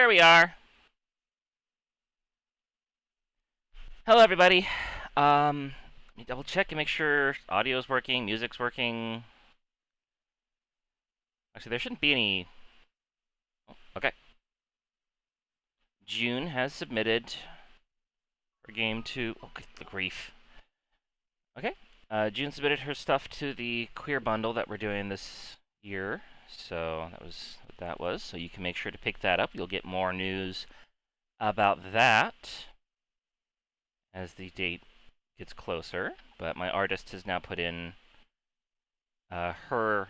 There we are. Hello, everybody. Let me double check and make sure audio's working, music's working. Actually, there shouldn't be any. Oh, okay. June has submitted her game to. Oh, good grief. Okay. June submitted her stuff to the queer bundle that we're doing this year. So that was what that was. So you can make sure to pick that up. You'll get more news about that as the date gets closer. But my artist has now put in her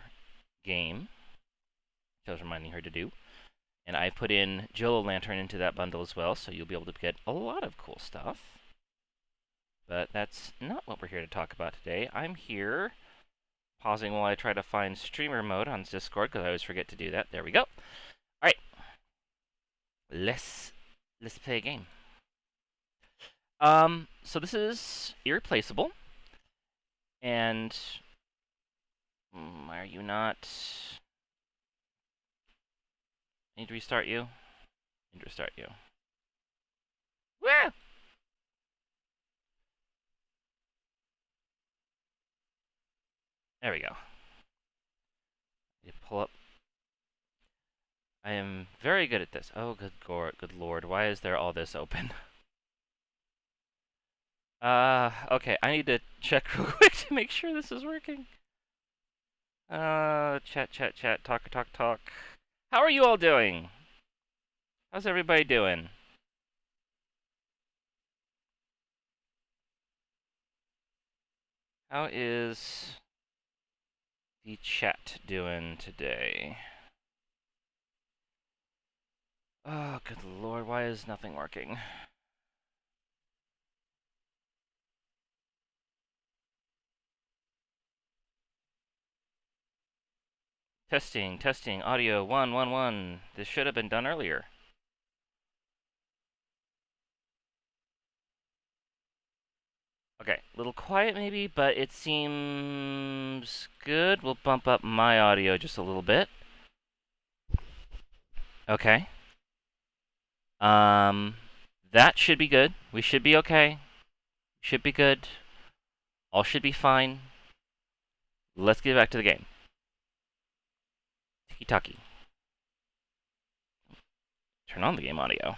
game, which I was reminding her to do. And I put in Jill-O-Lantern into that bundle as well, so you'll be able to get a lot of cool stuff. But that's not what we're here to talk about today. I'm here pausing while I try to find streamer mode on Discord, because I always forget to do that. There we go. Alright. Let's play a game. So this is Irreplaceable. And why are you not? Need to restart you? Need to restart you. Where? There we go. You pull up. I am very good at this. Oh, good lord. Why is there all this open? Okay. I need to check real quick to make sure this is working. Chat. Talk. How are you all doing? How's everybody doing? How is the chat doing today? Oh, good lord, why is nothing working? Testing, audio 111. This should have been done earlier. Okay, a little quiet maybe, but it seems good. We'll bump up my audio just a little bit. Okay. That should be good. We should be okay. Should be good. All should be fine. Let's get back to the game. Tiki-taki. Turn on the game audio.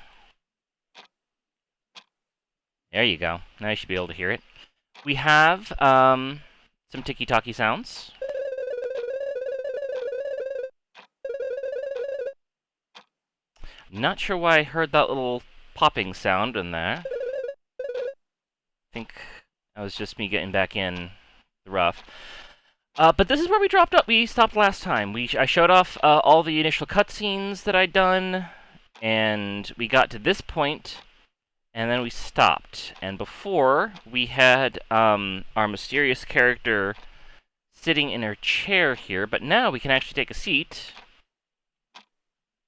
There you go. Now you should be able to hear it. We have some tiki-taki sounds. Not sure why I heard that little popping sound in there. I think that was just me getting back in the rough. But this is where we stopped last time. I showed off all the initial cutscenes that I'd done, and we got to this point, and then we stopped. And before, we had our mysterious character sitting in her chair here, but now we can actually take a seat,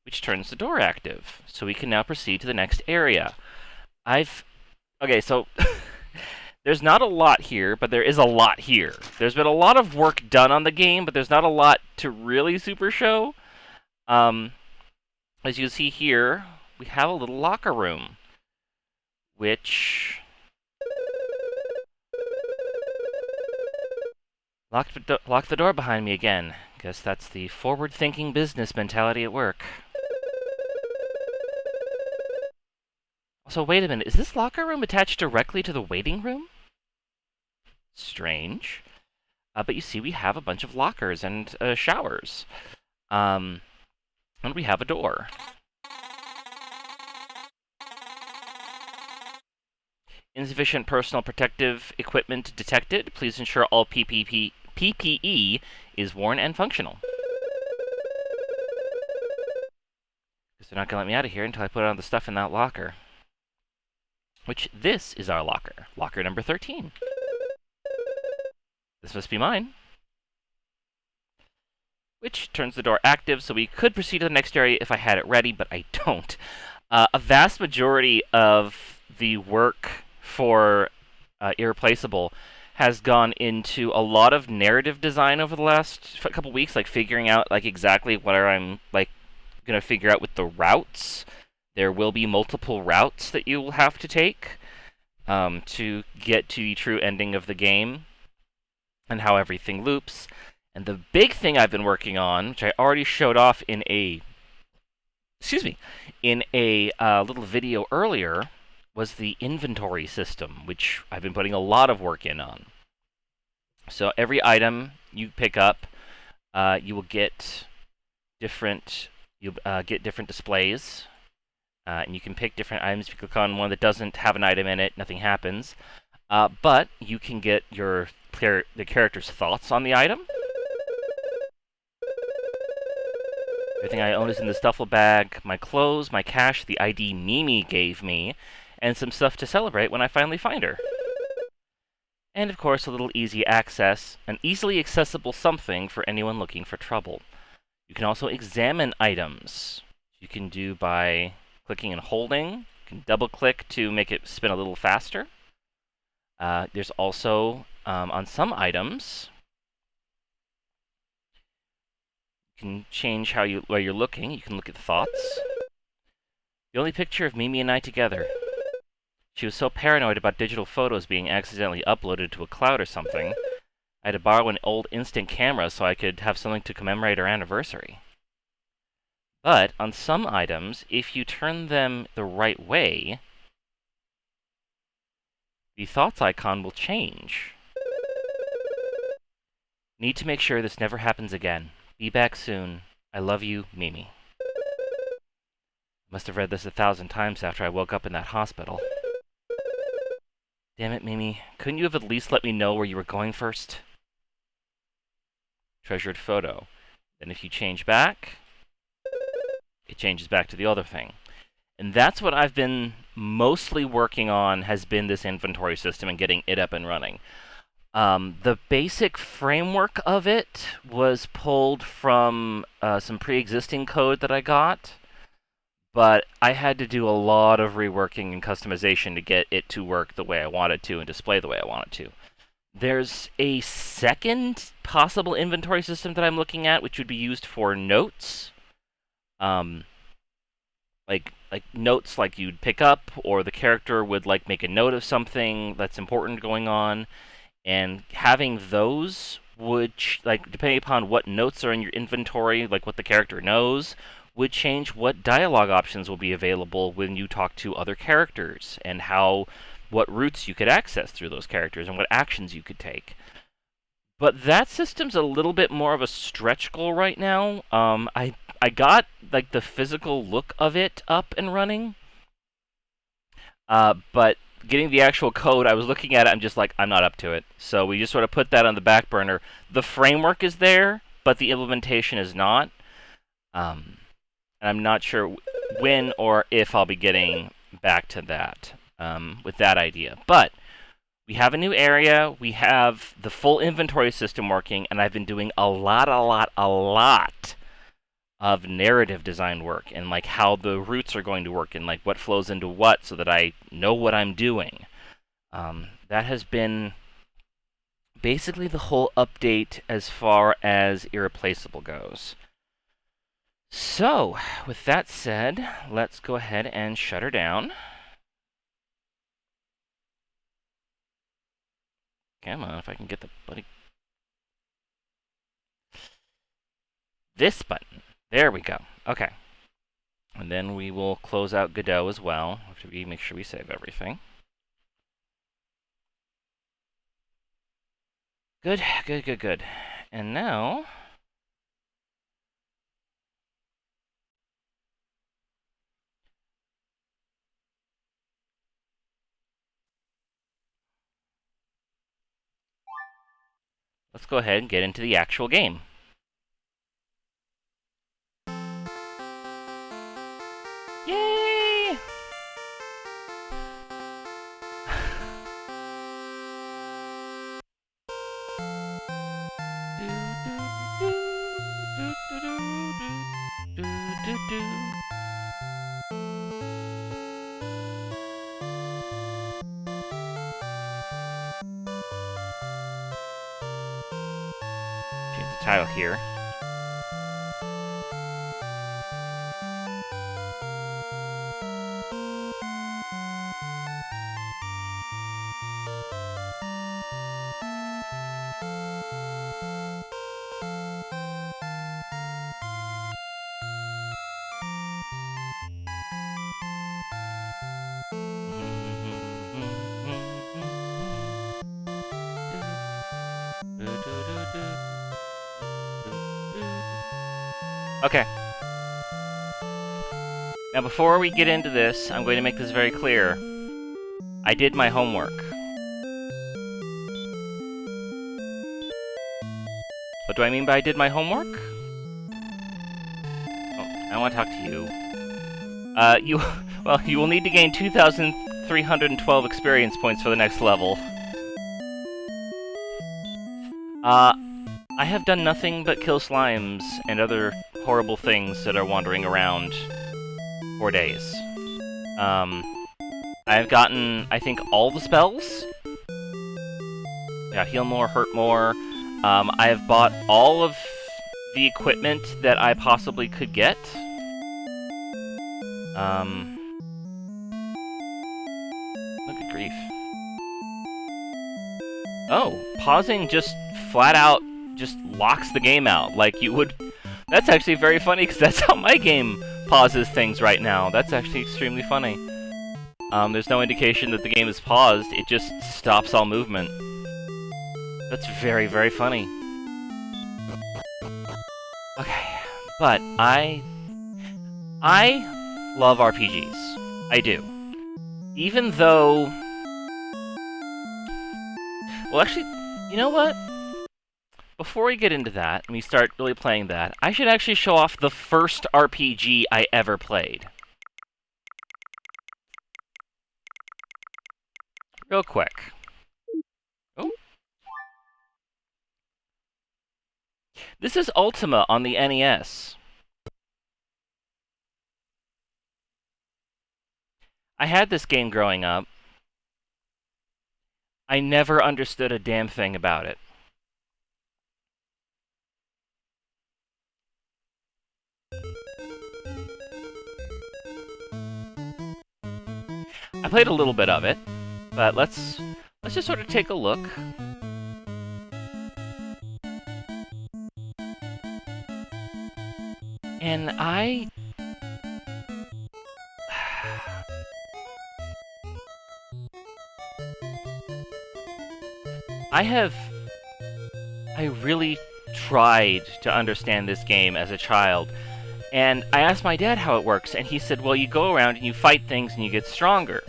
which turns the door active. So we can now proceed to the next area. Okay, so there's not a lot here, but there is a lot here. There's been a lot of work done on the game, but there's not a lot to really super show. As you can see here, we have a little locker room, which locked the door behind me again. Guess that's the forward-thinking business mentality at work. Also, wait a minute. Is this locker room attached directly to the waiting room? Strange. But you see, we have a bunch of lockers and showers. And we have a door. Insufficient personal protective equipment detected. Please ensure all PPE is worn and functional. Because they're not going to let me out of here until I put all the stuff in that locker. Which, this is our locker. Locker number 13. This must be mine. Which turns the door active, so we could proceed to the next area if I had it ready, but I don't. A vast majority of the work for Irreplaceable has gone into a lot of narrative design over the last couple weeks, like figuring out like exactly what I'm like gonna figure out with the routes There will be multiple routes that you will have to take to get to the true ending of the game and how everything loops. And the big thing I've been working on, which I already showed off in a little video earlier, was the inventory system, which I've been putting a lot of work in on. So every item you pick up, you will get different displays, and you can pick different items. If you click on one that doesn't have an item in it, nothing happens. But you can get the character's thoughts on the item. Everything I own is in this duffel bag. My clothes, my cash, the ID Mimi gave me, and some stuff to celebrate when I finally find her. And of course, a little easy access, an easily accessible something for anyone looking for trouble. You can also examine items. You can do by clicking and holding. You can double-click to make it spin a little faster. There's also, on some items, you can change where you're looking. You can look at thoughts. The only picture of Mimi and I together. She was so paranoid about digital photos being accidentally uploaded to a cloud or something, I had to borrow an old instant camera so I could have something to commemorate our anniversary. But on some items, if you turn them the right way, the thoughts icon will change. Need to make sure this never happens again. Be back soon. I love you, Mimi. Must have read this 1,000 times after I woke up in that hospital. Damn it, Mimi. Couldn't you have at least let me know where you were going first? Treasured photo. Then if you change back, it changes back to the other thing. And that's what I've been mostly working on, has been this inventory system and getting it up and running. The basic framework of it was pulled from some pre-existing code that I got, but I had to do a lot of reworking and customization to get it to work the way I wanted to and display the way I wanted to. There's a second possible inventory system that I'm looking at, which would be used for notes. Like notes like you'd pick up, or the character would like make a note of something that's important going on, and having those would, depending upon what notes are in your inventory, like what the character knows, would change what dialogue options will be available when you talk to other characters, and what routes you could access through those characters, and what actions you could take. But that system's a little bit more of a stretch goal right now. I got like the physical look of it up and running, but getting the actual code, I was looking at it, I'm just like, I'm not up to it. So we just sort of put that on the back burner. The framework is there, but the implementation is not. And I'm not sure when or if I'll be getting back to that with that idea. But we have a new area, we have the full inventory system working, and I've been doing a lot of narrative design work, and like how the routes are going to work, and like what flows into what, so that I know what I'm doing. That has been basically the whole update as far as Irreplaceable goes. So, with that said, let's go ahead and shut her down. Come on, if I can get the bloody... This button. There we go. Okay. And then we will close out Godot as well, after we make sure we save everything. Good, good, good, good. And now... let's go ahead and get into the actual game. Yay! Change the title here. Okay. Now, before we get into this, I'm going to make this very clear. I did my homework. What do I mean by I did my homework? Oh, I want to talk to you. You will need to gain 2,312 experience points for the next level. I have done nothing but kill slimes and other horrible things that are wandering around for days. I've gotten, I think, all the spells. Yeah, heal more, hurt more. I have bought all of the equipment that I possibly could get. Look at grief. Oh, pausing just flat out just locks the game out, like you would... That's actually very funny, because that's how my game pauses things right now. That's actually extremely funny. There's no indication that the game is paused, it just stops all movement. That's very, very funny. Okay, but I love RPGs. I do. Even though... Well, actually, you know what? Before we get into that, and we start really playing that, I should actually show off the first RPG I ever played. Real quick. Oh. This is Ultima on the NES. I had this game growing up. I never understood a damn thing about it. I played a little bit of it, but let's just sort of take a look. And I really tried to understand this game as a child. And I asked my dad how it works, and he said, well, you go around and you fight things and you get stronger.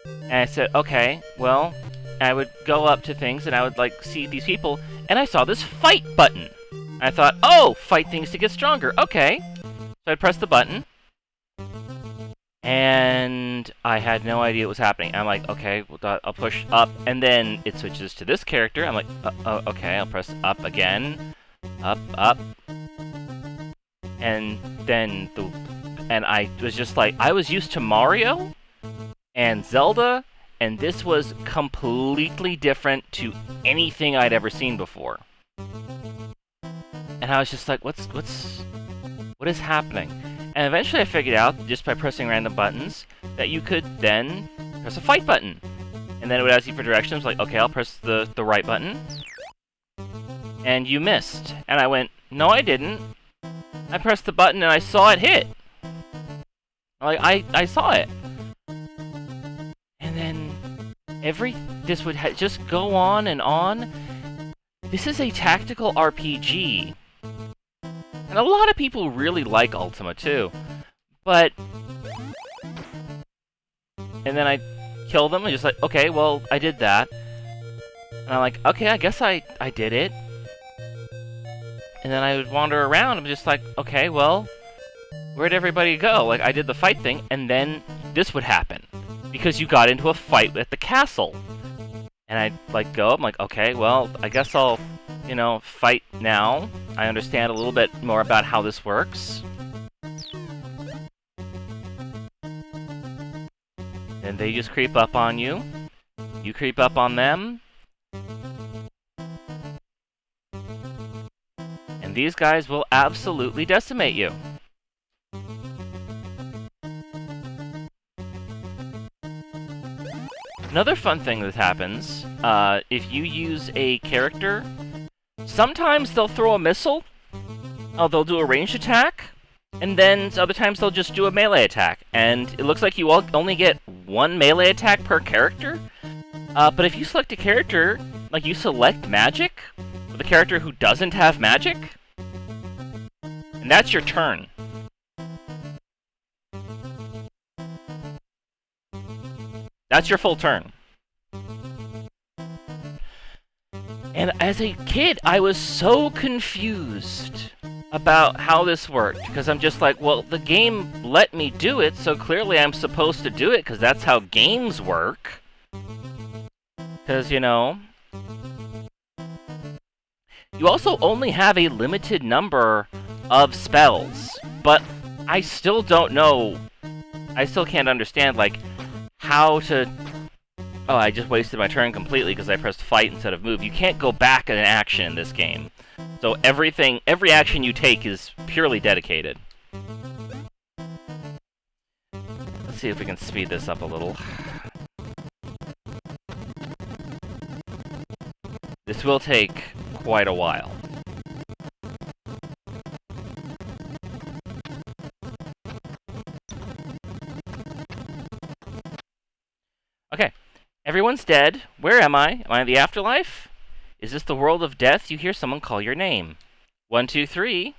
And I said, okay, well, I would go up to things and I would, like, see these people, and I saw this fight button. I thought, oh, fight things to get stronger, okay. So I'd press the button, and I had no idea what was happening. I'm like, okay, well, I'll push up, and then it switches to this character. I'm like, okay, I'll press up again, up, and then I was just like, I was used to Mario and Zelda, and this was completely different to anything I'd ever seen before. And I was just like, what is happening? And eventually I figured out, just by pressing random buttons, that you could then press a fight button. And then it would ask you for directions, like, okay, I'll press the right button. And you missed. And I went, no, I didn't. I pressed the button and I saw it hit. Like, I saw it. And then this would just go on and on. This is a tactical RPG. And a lot of people really like Ultima too. But... And then I kill them and just like, okay, well, I did that. And I'm like, okay, I guess I did it. And then I would wander around, I'm just like, okay, well, where'd everybody go? Like, I did the fight thing, and then this would happen. Because you got into a fight at the castle. And I'd, like, go, I'm like, okay, well, I guess I'll, you know, fight now. I understand a little bit more about how this works. And they just creep up on you. You creep up on them. And these guys will absolutely decimate you. Another fun thing that happens, if you use a character, sometimes they'll throw a missile, they'll do a ranged attack, and then other times they'll just do a melee attack. And it looks like you only get one melee attack per character, but if you select a character, like you select magic, with a character who doesn't have magic, And that's your turn. That's your full turn. And as a kid, I was so confused about how this worked, because I'm just like, well, the game let me do it, so clearly I'm supposed to do it, because that's how games work. Because, you know, you also only have a limited number of spells, but I still don't know, I still can't understand, like, how to... Oh, I just wasted my turn completely because I pressed fight instead of move. You can't go back in an action in this game. So every action you take is purely dedicated. Let's see if we can speed this up a little. This will take quite a while. Okay. Everyone's dead. Where am I? Am I in the afterlife? Is this the world of death? You hear someone call your name. 1, 2, 3.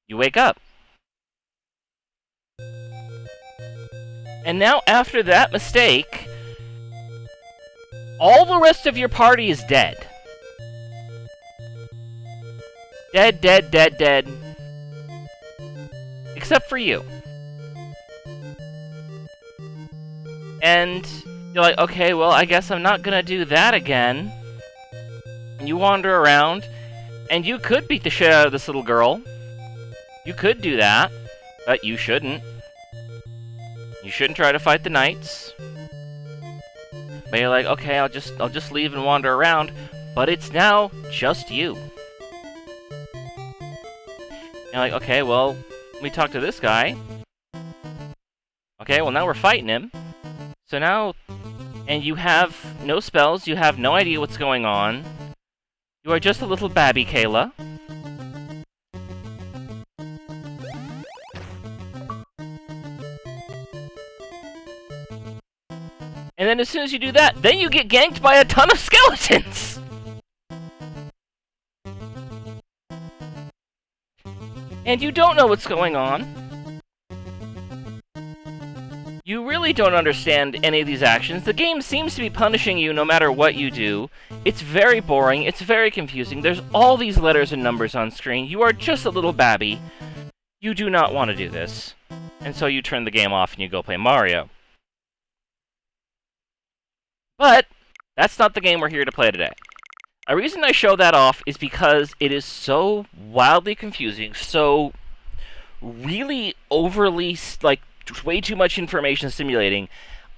You wake up. And now, after that mistake, all the rest of your party is dead. Dead, dead, dead, dead. Except for you. And you're like, okay, well, I guess I'm not gonna do that again. And you wander around, and you could beat the shit out of this little girl. You could do that, but you shouldn't. You shouldn't try to fight the knights. But you're like, okay, I'll just leave and wander around. But it's now just you. And you're like, okay, well, let me talk to this guy. Okay, well, now we're fighting him. So now, and you have no spells, you have no idea what's going on. You are just a little babby, Kayla. And then as soon as you do that, then you get ganked by a ton of skeletons! And you don't know what's going on. You really don't understand any of these actions. The game seems to be punishing you no matter what you do. It's very boring, it's very confusing. There's all these letters and numbers on screen. You are just a little babby. You do not want to do this. And so you turn the game off and you go play Mario. But that's not the game we're here to play today. A reason I show that off is because it is so wildly confusing, so really overly, like, way too much information stimulating.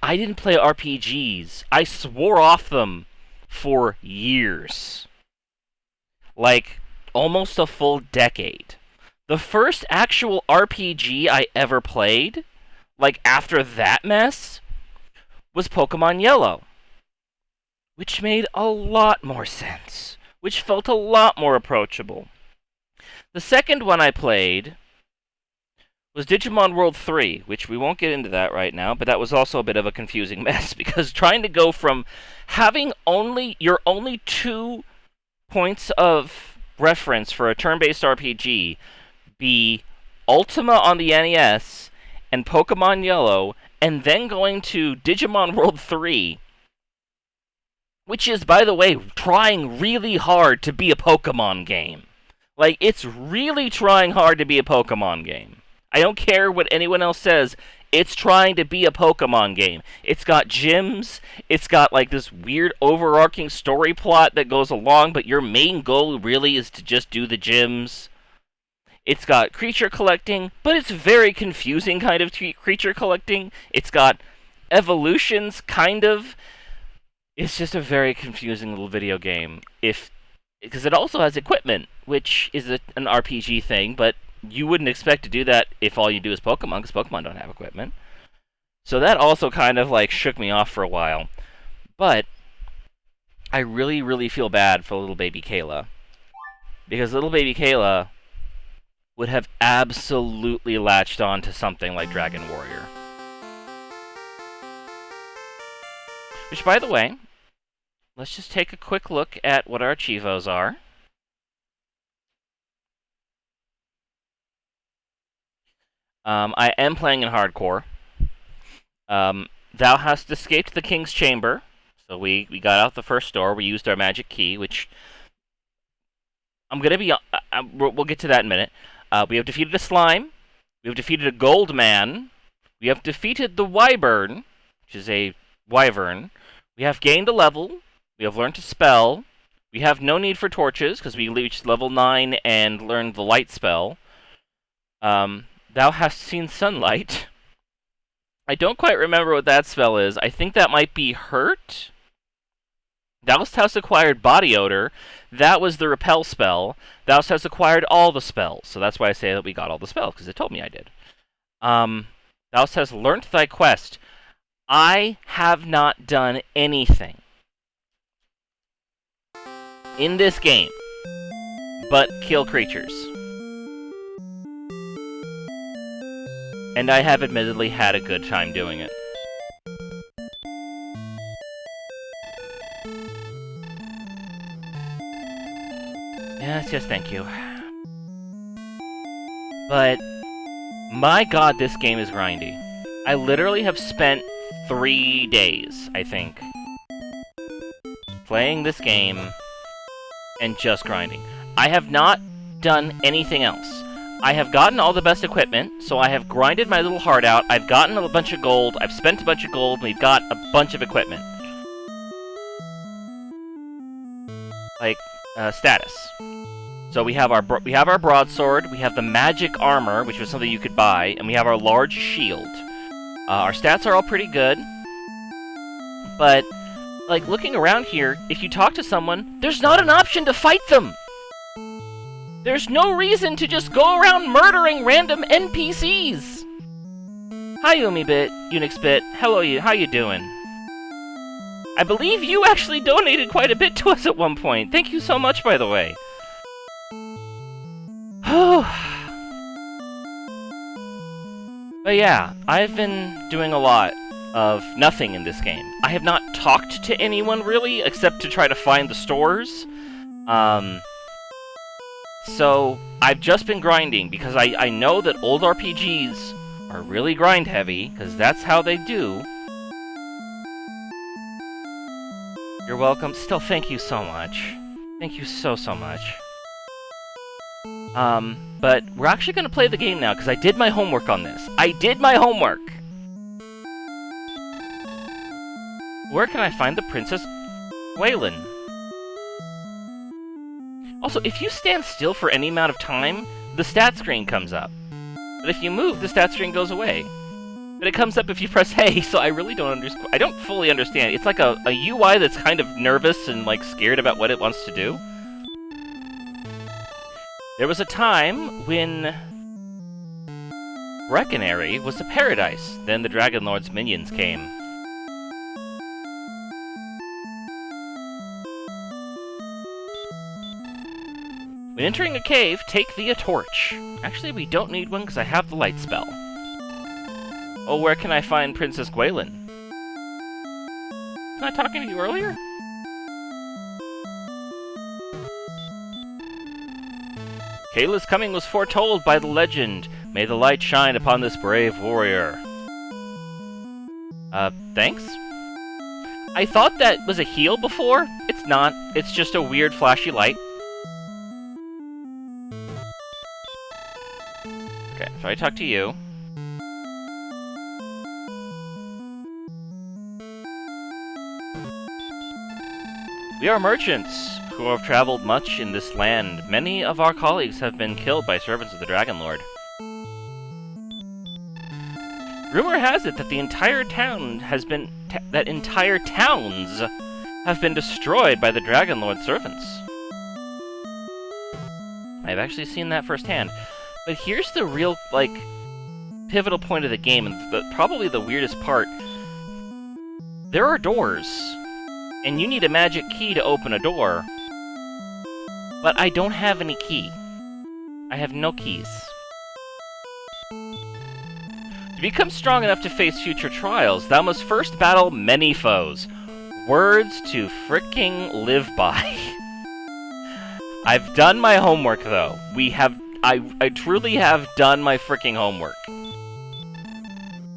I didn't play RPGs. I swore off them for years. Like, almost a full decade. The first actual RPG I ever played, like after that mess, was Pokemon Yellow. Which made a lot more sense. Which felt a lot more approachable. The second one I played was Digimon World 3, which we won't get into that right now, but that was also a bit of a confusing mess, because trying to go from having your only 2 points of reference for a turn-based RPG be Ultima on the NES and Pokemon Yellow, and then going to Digimon World 3, which is, by the way, trying really hard to be a Pokemon game. Like, it's really trying hard to be a Pokemon game. I don't care what anyone else says. It's trying to be a Pokemon game. It's got gyms. It's got, like, this weird overarching story plot that goes along, but your main goal really is to just do the gyms. It's got creature collecting, but it's very confusing kind of creature collecting. It's got evolutions, kind of. It's just a very confusing little video game. Because it also has equipment, which is an RPG thing, but you wouldn't expect to do that if all you do is Pokemon, because Pokemon don't have equipment. So that also kind of, like, shook me off for a while. But I really, really feel bad for little baby Kayla. Because little baby Kayla would have absolutely latched on to something like Dragon Warrior. Which, by the way, let's just take a quick look at what our Chivos are. I am playing in hardcore. Thou hast escaped the king's chamber. So we got out the first door. We used our magic key, which I'm gonna be. We'll get to that in a minute. We have defeated a slime. We have defeated a gold man. We have defeated the wyvern, which is a wyvern. We have gained a level. We have learned to spell. We have no need for torches because we reached level 9 and learned the light spell. Thou hast seen sunlight. I don't quite remember what that spell is. I think that might be hurt. Thou hast acquired body odor. That was the repel spell. Thou hast acquired all the spells. So that's why I say that we got all the spells, because it told me I did. Thou hast learnt thy quest. I have not done anything in this game but kill creatures. And I have admittedly had a good time doing it. Yes, thank you. But, my god, this game is grindy. I literally have spent 3 days, I think, playing this game and just grinding. I have not done anything else. I have gotten all the best equipment, so I have grinded my little heart out, I've gotten a bunch of gold, I've spent a bunch of gold, and we've got a bunch of equipment. Like, status. So we have our broadsword, we have the magic armor, which was something you could buy, and we have our large shield. Our stats are all pretty good, but, like, looking around here, if you talk to someone, there's not an option to fight them! There's no reason to just go around murdering random NPCs! Hi, Umibit, Unixbit, hello, how you doing? I believe you actually donated quite a bit to us at one point. Thank you so much, by the way. But yeah, I've been doing a lot of nothing in this game. I have not talked to anyone, really, except to try to find the stores. So, I've just been grinding, because I know that old RPGs are really grind-heavy, because that's how they do. You're welcome. Still, thank you so much. Thank you so much. But we're actually going to play the game now, because I did my homework on this. I did my homework! Where can I find the Princess Gwalen? Also, if you stand still for any amount of time, the stat screen comes up. But if you move, the stat screen goes away. But it comes up if you press A, so I really don't understand. I don't fully understand. It's like a UI that's kind of nervous and, like, scared about what it wants to do. There was a time when Breckenary was a paradise. Then the Dragon Lord's minions came. When entering a cave, take a torch. Actually, we don't need one because I have the light spell. Oh, where can I find Princess Gwalen? Was I talking to you earlier? Kayla's coming was foretold by the legend. May the light shine upon this brave warrior. Thanks? I thought that was a heal before. It's not. It's just a weird flashy light. Okay, so I talk to you. We are merchants who have traveled much in this land. Many of our colleagues have been killed by servants of the Dragon Lord. Rumor has it that the entire town has been... that entire towns have been destroyed by the Dragon Lord's servants. I've actually seen that firsthand. But here's the real, like, pivotal point of the game, and probably the weirdest part. There are doors, and you need a magic key to open a door. But I don't have any key. I have no keys. To become strong enough to face future trials, thou must first battle many foes. Words to fricking live by. I've done my homework, though. I truly have done my fricking homework.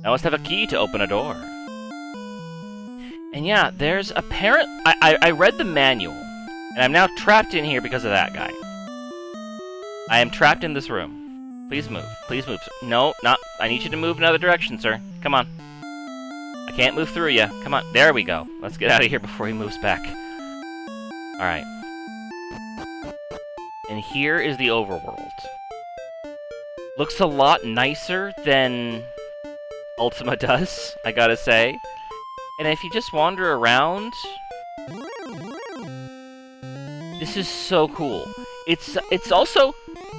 I must have a key to open a door. And yeah, there's apparent... I read the manual, and I'm now trapped in here because of that guy. I am trapped in this room. Please move. Please move. No, not... I need you to move another direction, sir. Come on. I can't move through you. Come on. There we go. Let's get out of here before he moves back. Alright. And here is the overworld. Looks a lot nicer than Ultima does, I gotta say. And if you just wander around... This is so cool. It's also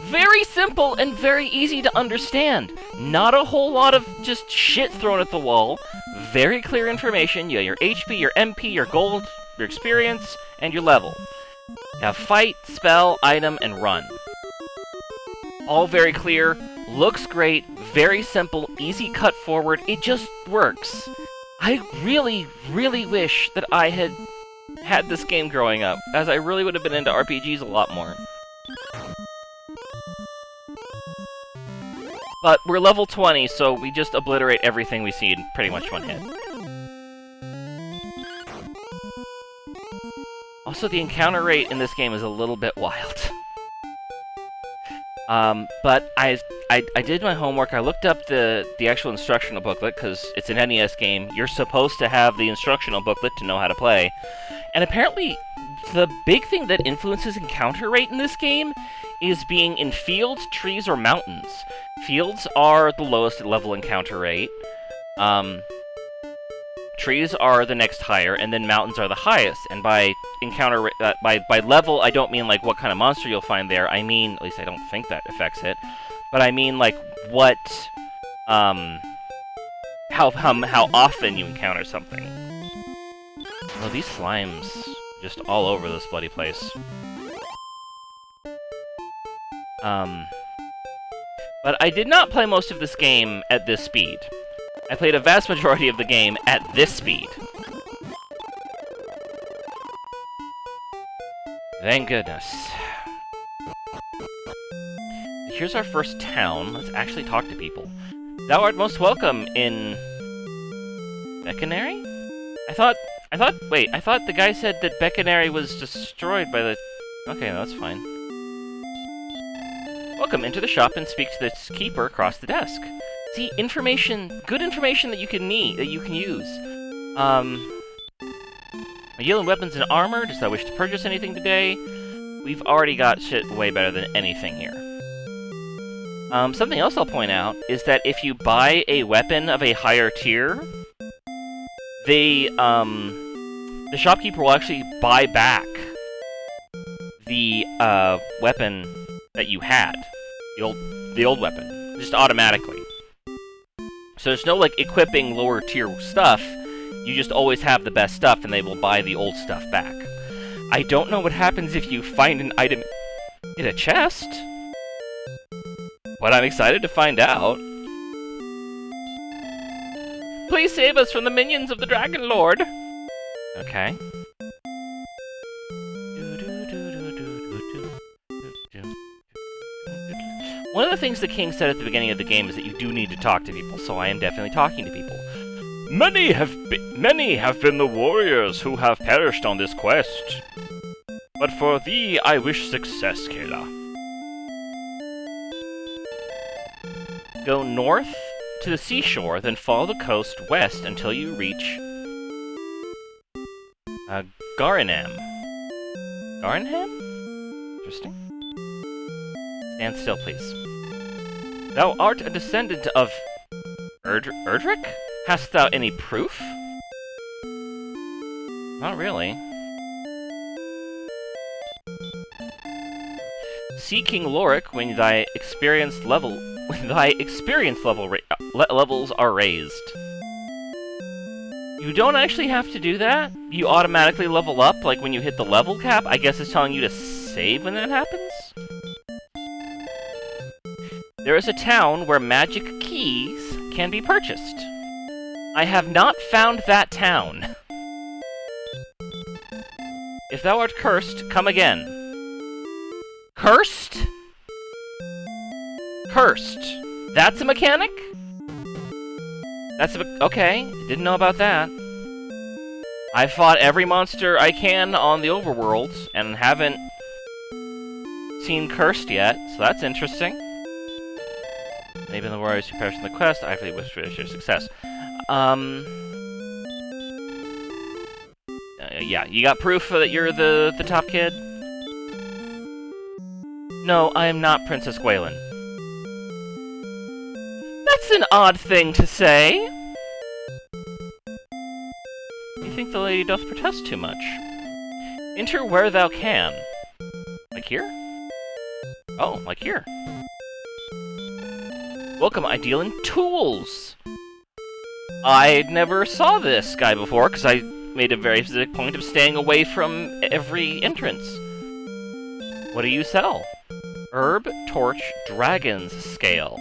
very simple and very easy to understand. Not a whole lot of just shit thrown at the wall. Very clear information. You have your HP, your MP, your gold, your experience, and your level. You have fight, spell, item, and run. All very clear. Looks great. Very simple. Easy cut forward. It just works. I really, really wish that I had this game growing up, as I really would have been into RPGs a lot more. But we're level 20, so we just obliterate everything we see in pretty much one hit. Also, the encounter rate in this game is a little bit wild. But I did my homework. I looked up the actual instructional booklet, because it's an NES game. You're supposed to have the instructional booklet to know how to play. And apparently, the big thing that influences encounter rate in this game is being in fields, trees, or mountains. Fields are the lowest level encounter rate. Trees are the next higher, and then mountains are the highest. And by encounter by level, I don't mean like what kind of monster you'll find there. I mean, at least I don't think that affects it. But I mean like what, how often you encounter something. Oh, these slimes just all over this bloody place. But I did not play most of this game at this speed. I played a vast majority of the game at this speed. Thank goodness. Here's our first town. Let's actually talk to people. Thou art most welcome in... Beckonary? I thought the guy said that Beckonary was destroyed by the... Okay, that's fine. Welcome into the shop and speak to the keeper across the desk. See, information, good information that you can use. Yielding weapons and armor, does thou wish to purchase anything today? We've already got shit way better than anything here. Something else I'll point out is that if you buy a weapon of a higher tier, the shopkeeper will actually buy back the weapon that you had, the old weapon, just automatically. So there's no like equipping lower tier stuff. You just always have the best stuff, and they will buy the old stuff back. I don't know what happens if you find an item in a chest, but I'm excited to find out. Please save us from the minions of the Dragon Lord. Okay. One of the things the king said at the beginning of the game is that you do need to talk to people, so I am definitely talking to people. Many have been the warriors who have perished on this quest. But for thee, I wish success, Kayla. Go north to the seashore, then follow the coast west until you reach... Garinham. Garinham? Interesting. Stand still, please. Thou art a descendant of... Erdrick? Hast thou any proof? Not really. See King Lorik when thy experience levels are raised. You don't actually have to do that. You automatically level up, like when you hit the level cap. I guess it's telling you to save when that happens. There is a town where magic keys can be purchased. I have not found that town. If thou art cursed, come again. Cursed? Cursed. That's a mechanic? That's okay. Didn't know about that. I fought every monster I can on the overworld, and haven't seen Cursed yet, so that's interesting. Maybe in the warriors who perished in the quest, I really wish for your success. Yeah, you got proof that you're the top kid? No, I am not Princess Gwaelin. That's an odd thing to say. You think the lady doth protest too much. Enter where thou can. Like here? Oh, like here. Welcome, I deal in tools! I never saw this guy before, because I made a very specific point of staying away from every entrance. What do you sell? Herb, torch, dragon's scale.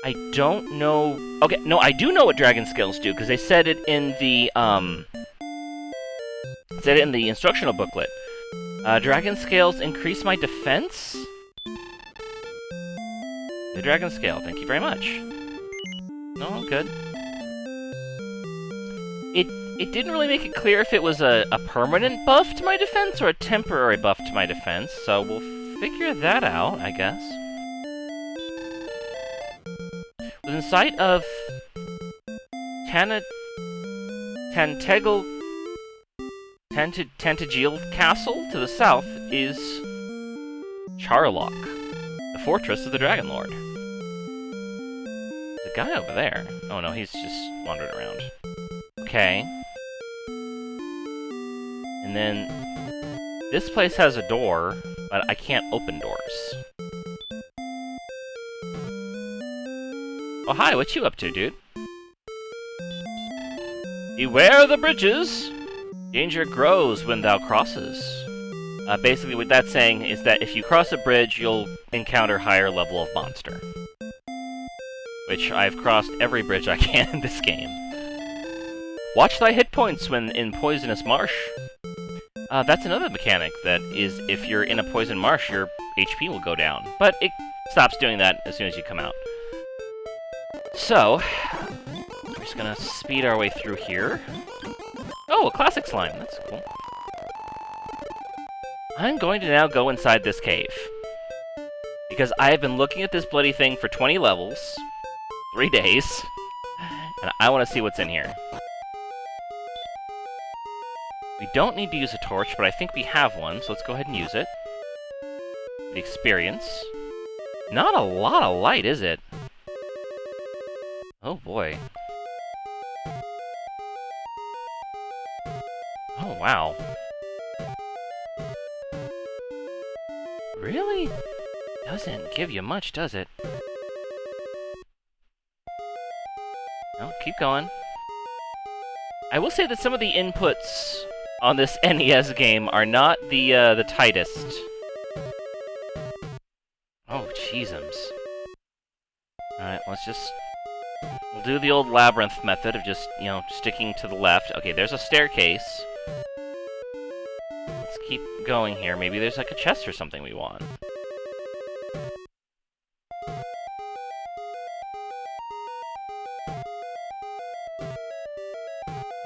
I don't know... Okay, no, I do know what dragon scales do, because they said it in the, instructional booklet. Dragon scales increase my defense? The dragon scale, thank you very much. No, good. It didn't really make it clear if it was a permanent buff to my defense or a temporary buff to my defense, so we'll figure that out, I guess. Within sight of Tantagil Castle to the south is Charlock, the fortress of the Dragon Lord. There's a guy over there. Oh no, he's just wandering around. Okay. And then this place has a door, but I can't open doors. Oh hi, what you up to, dude? Beware the bridges! Danger grows when thou crosses. Basically what that's saying is that if you cross a bridge, you'll encounter higher level of monster. Which I've crossed every bridge I can in this game. Watch thy hit points when in poisonous marsh. That's another mechanic that is, if you're in a poison marsh, your HP will go down. But it stops doing that as soon as you come out. So, we're just gonna speed our way through here. Oh, a classic slime. That's cool. I'm going to now go inside this cave. Because I have been looking at this bloody thing for 20 levels, 3 days, and I want to see what's in here. We don't need to use a torch, but I think we have one, so let's go ahead and use it. The experience. Not a lot of light, is it? Oh boy. Oh wow. Really? Doesn't give you much, does it? No, keep going. I will say that some of the inputs on this NES game are not the tightest. Oh, jeezums. Alright, we'll do the old labyrinth method of just, you know, sticking to the left. Okay, there's a staircase. Let's keep going here. Maybe there's like a chest or something we want.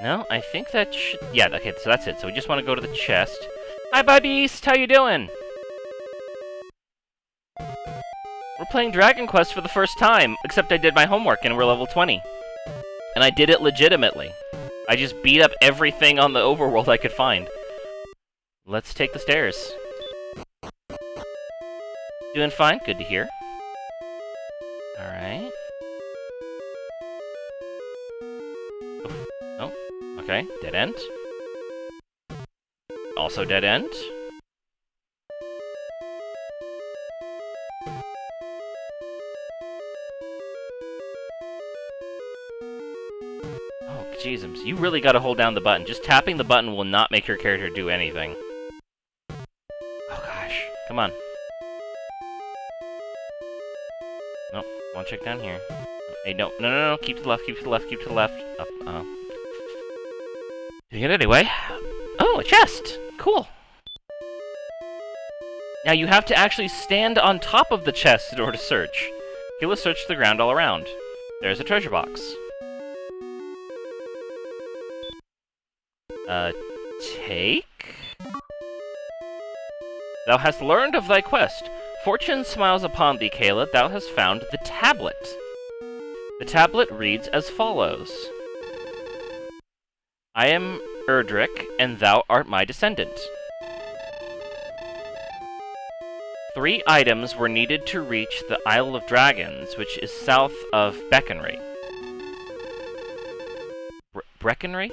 No, I think that should... Yeah, okay, so that's it. So we just want to go to the chest. Hi, Bye Beast! How you doing? We're playing Dragon Quest for the first time, except I did my homework and we're level 20. And I did it legitimately. I just beat up everything on the overworld I could find. Let's take the stairs. Doing fine? Good to hear. Alright. Oh, okay. Dead end. Also dead end. Oh, jeezums. You really gotta hold down the button. Just tapping the button will not make your character do anything. Oh gosh. Come on. Nope. One check down here. Hey, no. No. Keep to the left, keep to the left, keep to the left. Up. Doing it anyway. Oh, a chest! Cool. Now you have to actually stand on top of the chest in order to search. Okay, let's search the ground all around. There's a treasure box. Take? Thou hast learned of thy quest. Fortune smiles upon thee, Kayla. Thou hast found the tablet. The tablet reads as follows. I am Erdrick, and thou art my descendant. 3 items were needed to reach the Isle of Dragons, which is south of Beckenry. Breckenry?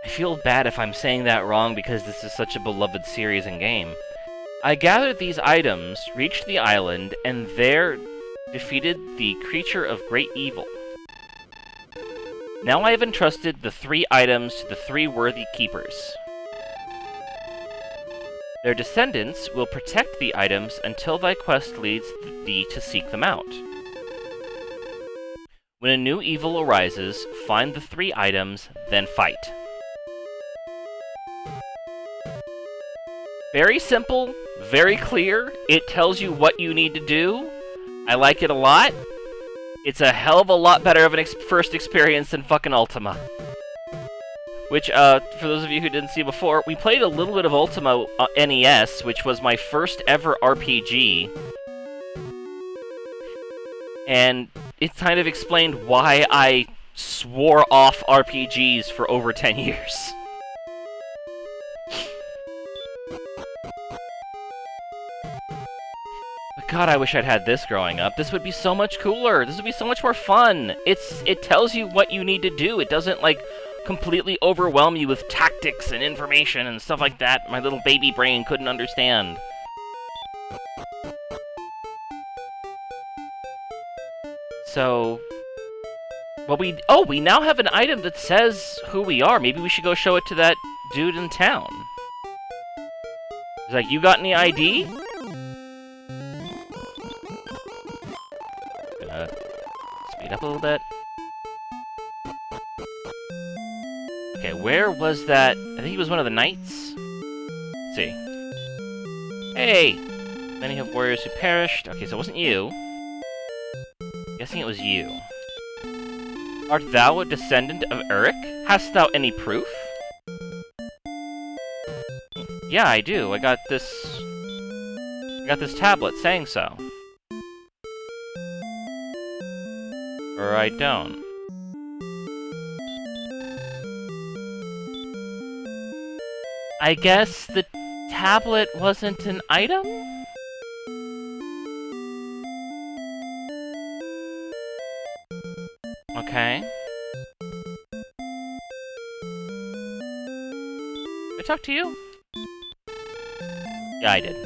I feel bad if I'm saying that wrong because this is such a beloved series and game. I gathered these items, reached the island, and there defeated the creature of great evil. Now I have entrusted the 3 items to the 3 worthy keepers. Their descendants will protect the items until thy quest leads thee to seek them out. When a new evil arises, find the 3 items, then fight. Very simple, very clear. It tells you what you need to do. I like it a lot. It's a hell of a lot better of an first experience than fucking Ultima. Which, for those of you who didn't see before, we played a little bit of Ultima NES, which was my first ever RPG. And it kind of explained why I swore off RPGs for over 10 years. But God, I wish I'd had this growing up. This would be so much cooler. This would be so much more fun. It tells you what you need to do. It doesn't, like, completely overwhelm you with tactics and information and stuff like that my little baby brain couldn't understand. So, well, we now have an item that says who we are. Maybe we should go show it to that dude in town. He's like, you got any ID? Gonna speed up a little bit. Okay, where was that? I think he was one of the knights? Let's see. Hey! Many have warriors who perished. Okay, so it wasn't you. Guessing it was you. Art thou a descendant of Eric? Hast thou any proof? Yeah, I do. I got this tablet saying so. Or I don't. I guess the tablet wasn't an item? Okay. Did I talk to you? Yeah, I did.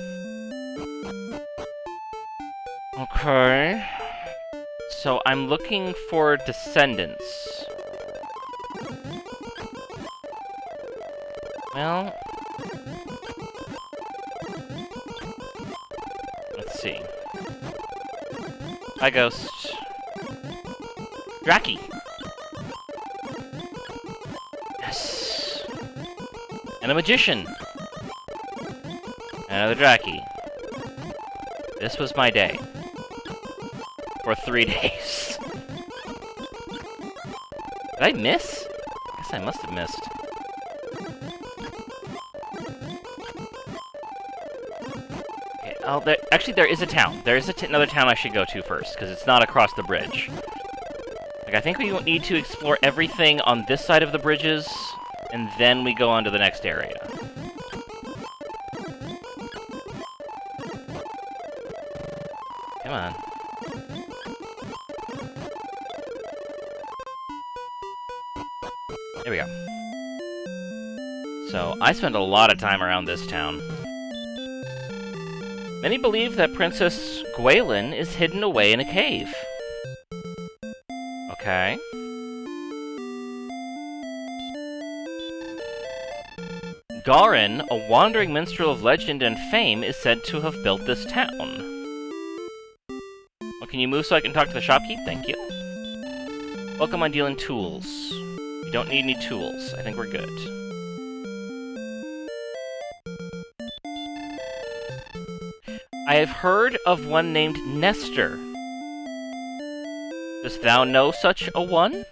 Okay. So I'm looking for descendants. Well... let's see. Hi, Ghost. Draki! Yes! And a magician! Another Draki. This was my day. For 3 days. Did I miss? I guess I must have missed. Okay, oh, actually there is a town. There is another town I should go to first, because it's not across the bridge. Like, I think we need to explore everything on this side of the bridges, and then we go on to the next area. Come on. There we go. So, I spent a lot of time around this town. Many believe that Princess Gwaelin is hidden away in a cave. Okay. Garin, a wandering minstrel of legend and fame, is said to have built this town. Well, can you move so I can talk to the shopkeep? Thank you. Welcome, I'm dealing tools. You don't need any tools. I think we're good. I have heard of one named Nestor. Dost thou know such a one?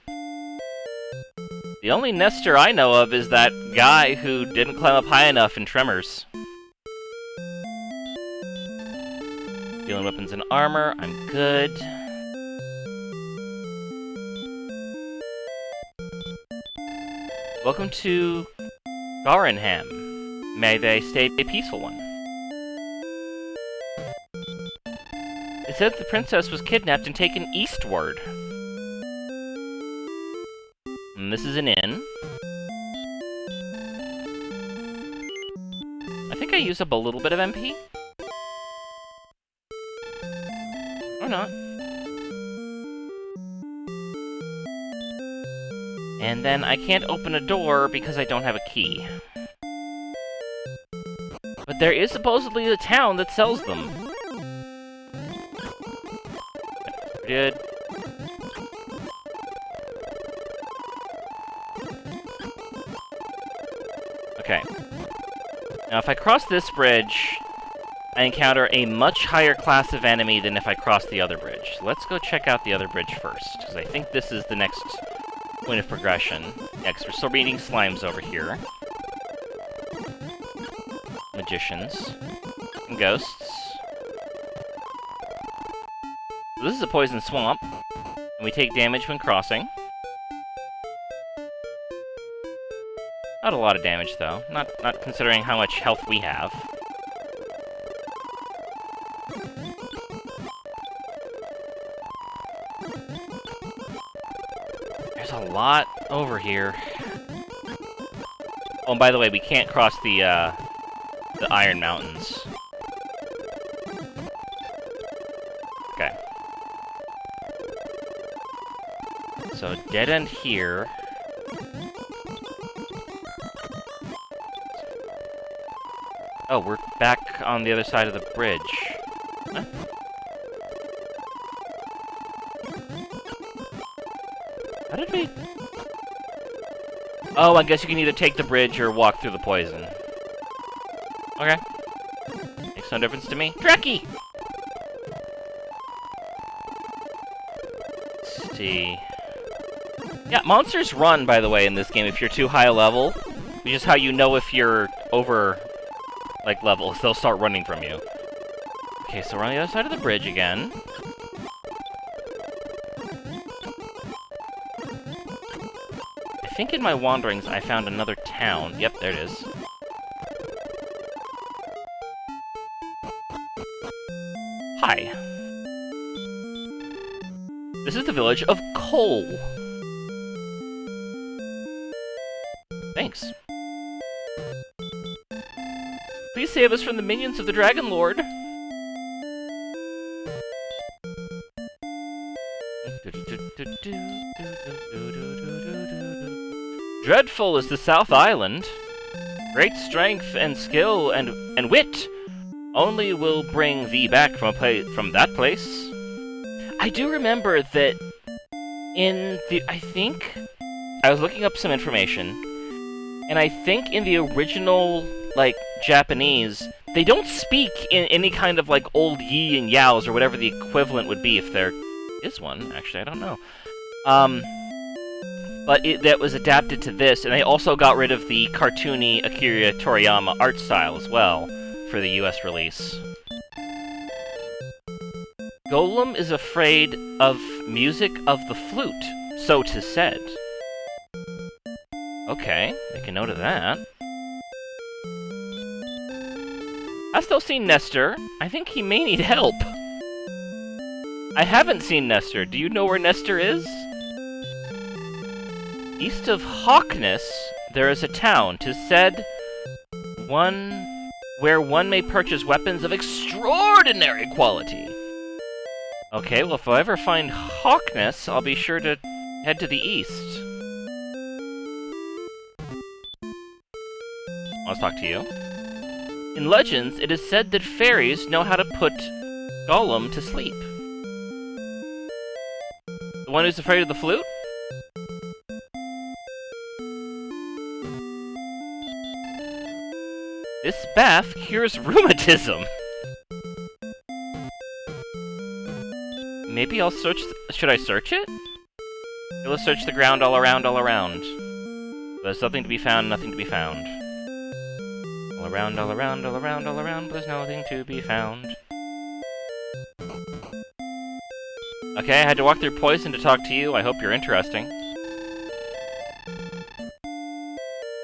The The only Nestor I know of is that guy who didn't climb up high enough in Tremors. Dealing weapons and armor, I'm good. Welcome to Garenham. May they stay a peaceful one. It said the princess was kidnapped and taken eastward. And this is an inn. I think I used up a little bit of MP. Or not. And then I can't open a door because I don't have a key. But there is supposedly a town that sells them. Good. Okay. Now if I cross this bridge, I encounter a much higher class of enemy than if I cross the other bridge. So let's go check out the other bridge first, because I think this is the next point of progression. Next, we're still meeting slimes over here. Magicians. And ghosts. So this is a poison swamp, and we take damage when crossing. Not a lot of damage, though. Not considering how much health we have. There's a lot over here. Oh, and by the way, we can't cross the Iron Mountains. Okay. So, dead end here. Oh, we're back on the other side of the bridge. Huh? How did we... Oh, I guess you can either take the bridge or walk through the poison. Okay. Makes no difference to me. Trekkie! Let's see... Yeah, monsters run, by the way, in this game if you're too high a level. Which is how you know if you're over... like, levels. They'll start running from you. Okay, so we're on the other side of the bridge again. I think in my wanderings I found another town. Yep, there it is. Hi. This is the village of Cole. Thanks. Please save us from the minions of the Dragon Lord. Dreadful is the South Island. Great strength and skill and wit only will bring thee back from that place. I do remember that I think I was looking up some information, and I think in the original, like, Japanese, they don't speak in any kind of, like, old yi and yaos, or whatever the equivalent would be, if there is one. Actually, I don't know. But that was adapted to this, and they also got rid of the cartoony Akira Toriyama art style as well, for the US release. Golem is afraid of music of the flute, so 'tis said. Okay, make a note of that. I've still seen Nestor. I think he may need help. I haven't seen Nestor. Do you know where Nestor is? East of Hawkness, there is a town, 'tis said, where one may purchase weapons of extraordinary quality. Okay, well, if I ever find Hawkness, I'll be sure to head to the east. Let's talk to you. In legends, it is said that fairies know how to put Gollum to sleep. The one who's afraid of the flute? This bath cures rheumatism. Maybe I'll search... Should I search it? Let's search the ground all around, all around. There's nothing to be found, nothing to be found. All around, all around, all around, all around, but there's nothing to be found. Okay, I had to walk through poison to talk to you. I hope you're interesting.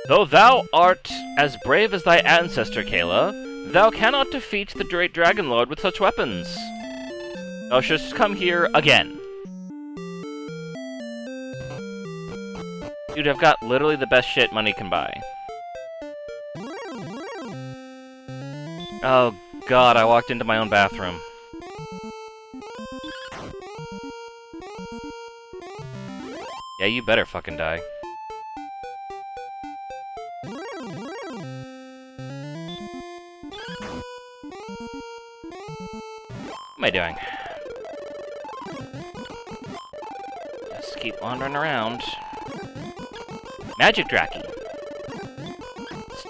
Though thou art as brave as thy ancestor, Kayla, thou cannot defeat the great Dragon Lord with such weapons. Thou shouldst come here again. Dude, I've got literally the best shit money can buy. Oh god, I walked into my own bathroom. Yeah, you better fucking die. What am I doing? Just keep wandering around. Magic Draki.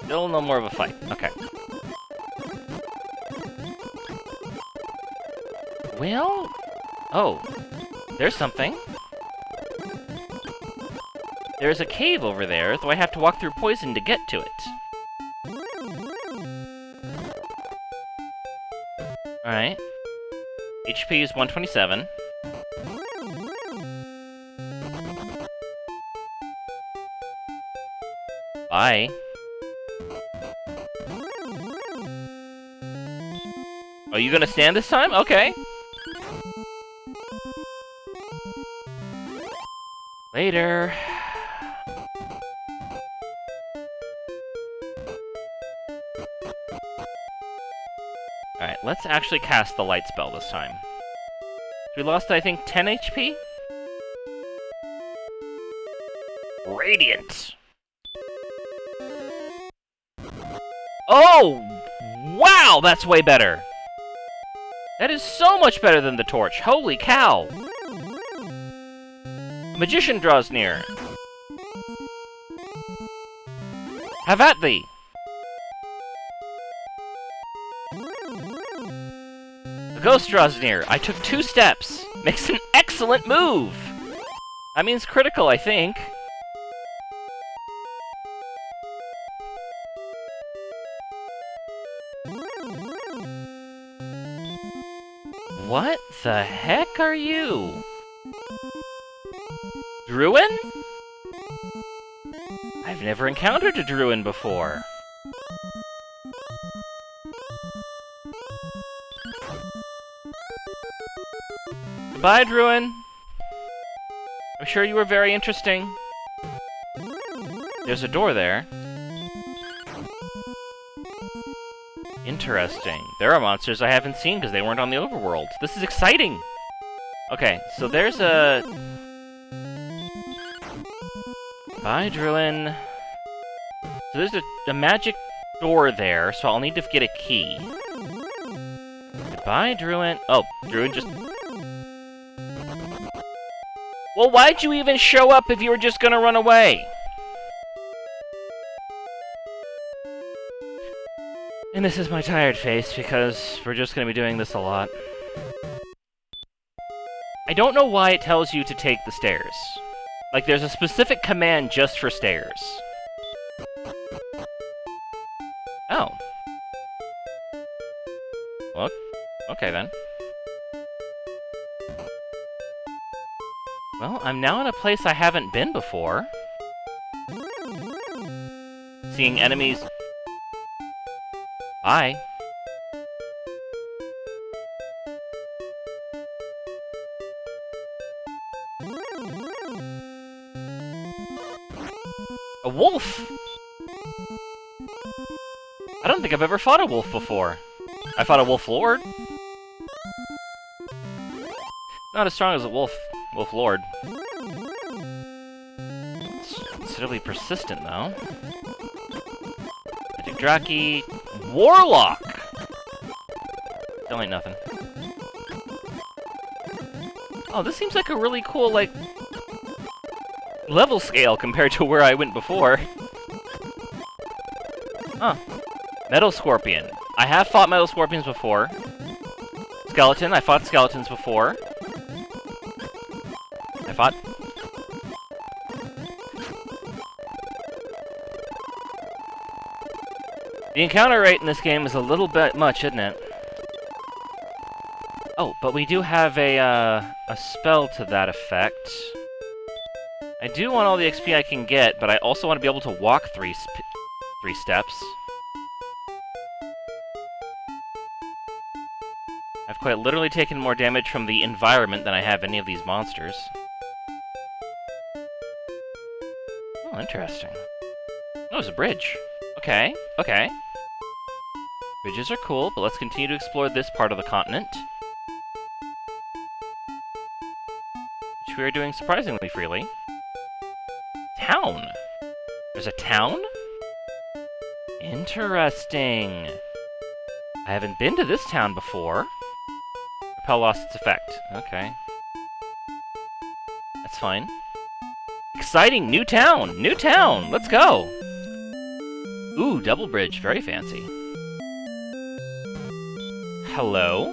Still no more of a fight. Okay. Well... Oh. There's something. There's a cave over there, though I have to walk through poison to get to it. Alright. HP is 127. Bye. Are you gonna stand this time? Okay. Later. Alright, let's actually cast the light spell this time. We lost, I think, 10 HP? Radiant! Oh! Wow, that's way better! That is so much better than the torch. Holy cow! Magician draws near. Have at thee! The ghost draws near. I took 2 steps. Makes an excellent move! That means critical, I think. What the heck are you? Druin? I've never encountered a Druin before. Goodbye, Druin. I'm sure you were very interesting. There's a door there. Interesting. There are monsters I haven't seen because they weren't on the overworld. This is exciting! Okay, so there's a... Bye, Druin. So there's a magic door there, so I'll need to get a key. Goodbye, Druin. Oh, Druin just... Well, why'd you even show up if you were just gonna run away? And this is my tired face, because we're just gonna be doing this a lot. I don't know why it tells you to take the stairs. Like, there's a specific command just for stairs. Oh. Well, okay then. Well, I'm now in a place I haven't been before. Seeing enemies... Bye. A wolf! I don't think I've ever fought a wolf before. I fought a wolf lord. Not as strong as a wolf lord. It's considerably persistent, though. Magic Draki... Warlock! Still ain't nothing. Oh, this seems like a really cool, like... level scale compared to where I went before. Huh. Metal Scorpion. I have fought Metal Scorpions before. Skeleton. I fought skeletons before. I fought... The encounter rate in this game is a little bit much, isn't it? Oh, but we do have a spell to that effect. I do want all the XP I can get, but I also want to be able to walk three steps. I've quite literally taken more damage from the environment than I have any of these monsters. Oh, interesting. Oh, there's a bridge. Okay, okay. Bridges are cool, but let's continue to explore this part of the continent. Which we are doing surprisingly freely. Town! There's a town? Interesting. I haven't been to this town before. Repel lost its effect. Okay. That's fine. Exciting! New town! New town! Let's go! Ooh, double bridge. Very fancy. Hello?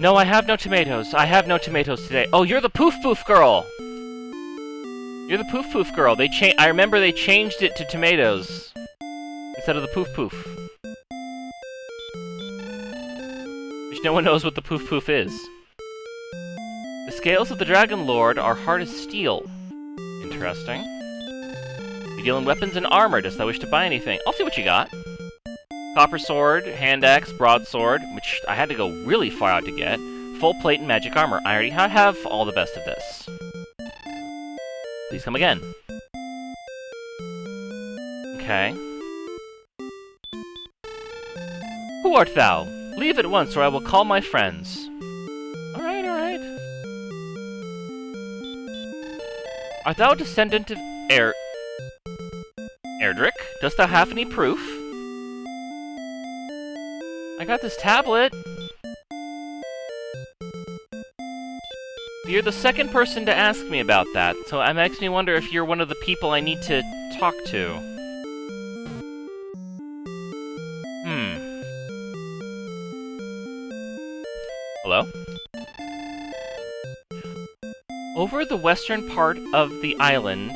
No, I have no tomatoes. I have no tomatoes today. Oh, you're the Poof Poof girl! You're the Poof Poof girl. I remember they changed it to tomatoes instead of the Poof Poof. Which no one knows what the Poof Poof is. The scales of the Dragon Lord are hard as steel. Interesting. You deal in weapons and armor. Dost thou wish to buy anything? I'll see what you got. Copper sword, hand axe, broadsword, which I had to go really far out to get. Full plate and magic armor. I already have all the best of this. Please come again. Okay. Who art thou? Leave at once, or I will call my friends. Alright, alright. Art thou a descendant of Erdrick? Dost thou have any proof? I got this tablet. You're the second person to ask me about that, so it makes me wonder if you're one of the people I need to talk to. Hello? Over the western part of the island...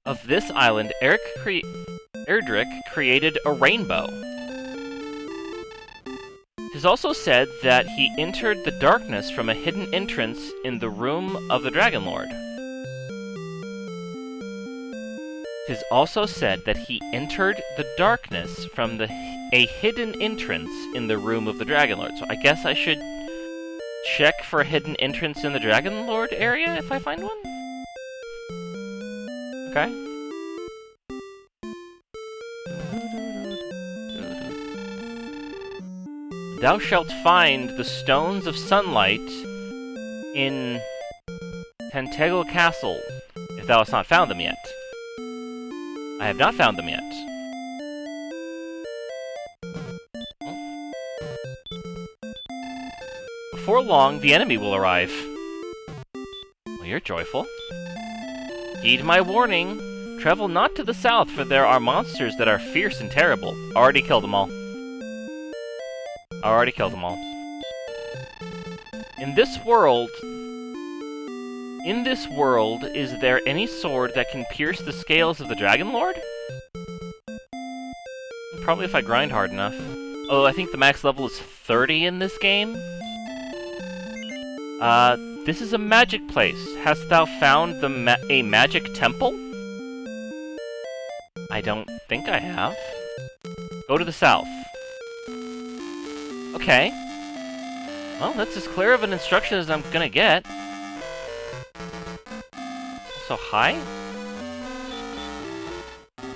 of this island, Erdrick created a rainbow. It is also said that he entered the darkness from a hidden entrance in the room of the Dragon Lord. It is also said that he entered the darkness from a hidden entrance in the room of the Dragon Lord. So I guess I should check for a hidden entrance in the Dragon Lord area if I find one? Okay. Thou shalt find the Stones of Sunlight in Tantegel Castle, if thou hast not found them yet. I have not found them yet. Before long, the enemy will arrive. Well, you're joyful. Heed my warning. Travel not to the south, for there are monsters that are fierce and terrible. Already killed them all. I already killed them all. In this world, is there any sword that can pierce the scales of the Dragon Lord? Probably if I grind hard enough. Oh, I think the max level is 30 in this game. This is a magic place. Hast thou found a magic temple? I don't think I have. Go to the south. Okay. Well, that's as clear of an instruction as I'm gonna get. So, hi?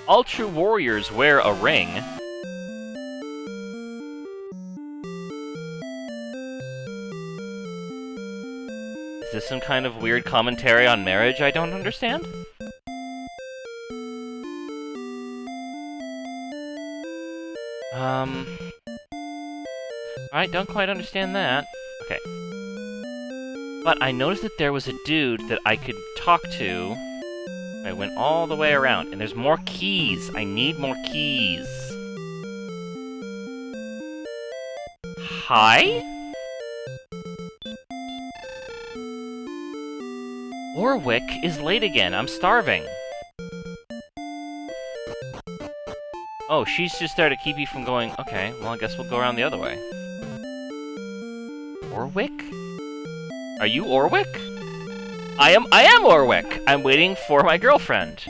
All true warriors wear a ring. Is this some kind of weird commentary on marriage I don't understand? Alright, don't quite understand that. Okay. But I noticed that there was a dude that I could talk to. I went all the way around, and there's more keys. I need more keys. Hi? Warwick is late again. I'm starving. Oh, she's just there to keep you from going... Okay, well, I guess we'll go around the other way. Orwick? Are you Orwick? I am Orwick! I'm waiting for my girlfriend.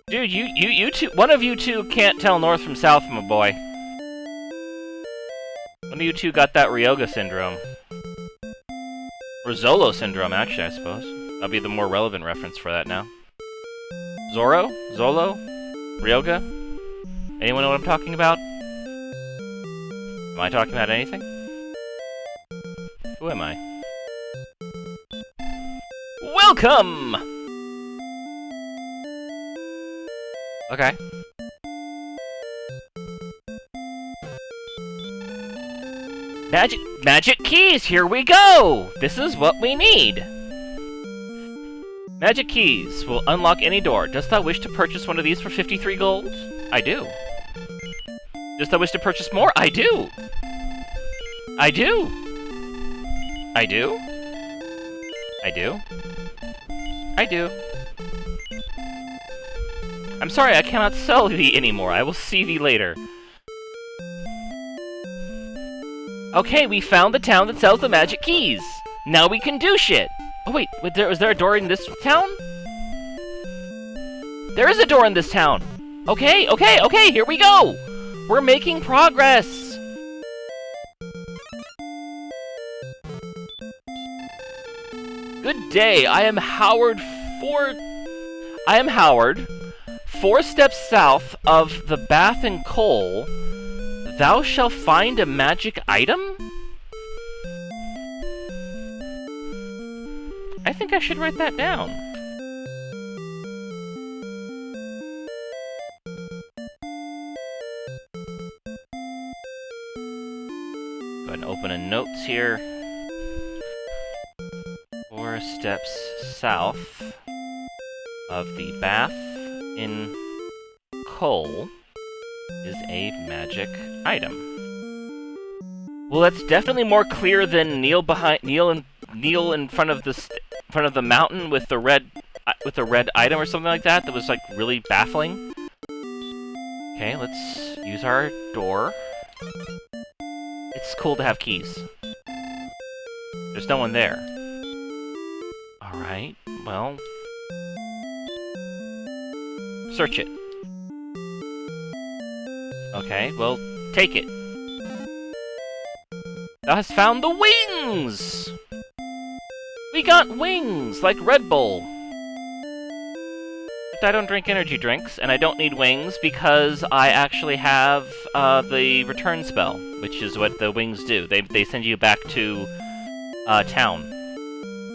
Dude, you two... One of you two can't tell north from south, my boy. One of you two got that Ryoga syndrome. Or Zolo syndrome, actually, I suppose. That'll be the more relevant reference for that now. Zoro? Zolo? Ryoga? Anyone know what I'm talking about? Am I talking about anything? Who am I? Welcome! Okay. Magic keys, here we go! This is what we need. Magic keys will unlock any door. Dost thou wish to purchase one of these for 53 gold? I do. Dost thou wish to purchase more? I do. I do. I do. I do. I do. I'm sorry, I cannot sell thee anymore. I will see thee later. Okay, we found the town that sells the magic keys. Now we can do shit. Oh wait, was there a door in this town? There is a door in this town. Okay, here we go. We're making progress. Good day, I am Howard, 4 steps south of the Bath and Coal. Thou shalt find a magic item? I think I should write that down. Go ahead and open a notes here. 4 steps south of the Bath in Coal is a magic item. Well, that's definitely more clear than kneel in front of the mountain with the red item or something like that. That was like really baffling. Okay, let's use our door. It's cool to have keys. There's no one there. All right. Well, search it. Okay, well, take it. Thou hast found the wings! We got wings, like Red Bull. But I don't drink energy drinks, and I don't need wings because I actually have the return spell, which is what the wings do. They send you back to town.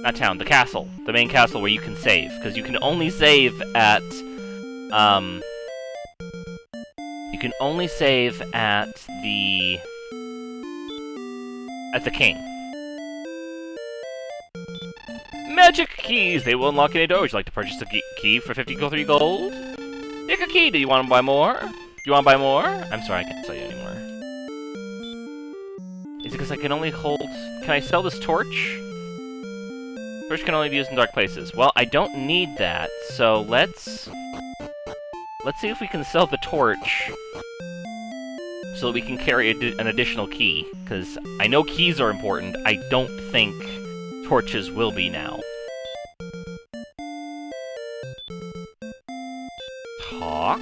Not town, the castle. The main castle where you can save, because you can only save at... You can only save at the king. Magic keys! They will unlock any door. Would you like to purchase a key for 53 gold? Take a key. Do you want to buy more? Do you want to buy more? I'm sorry, I can't sell you anymore. Is it because I can only hold... Can I sell this torch? Torch can only be used in dark places. Well, I don't need that, so let's see if we can sell the torch so that we can carry an additional key, because I know keys are important. I don't think torches will be now. Talk?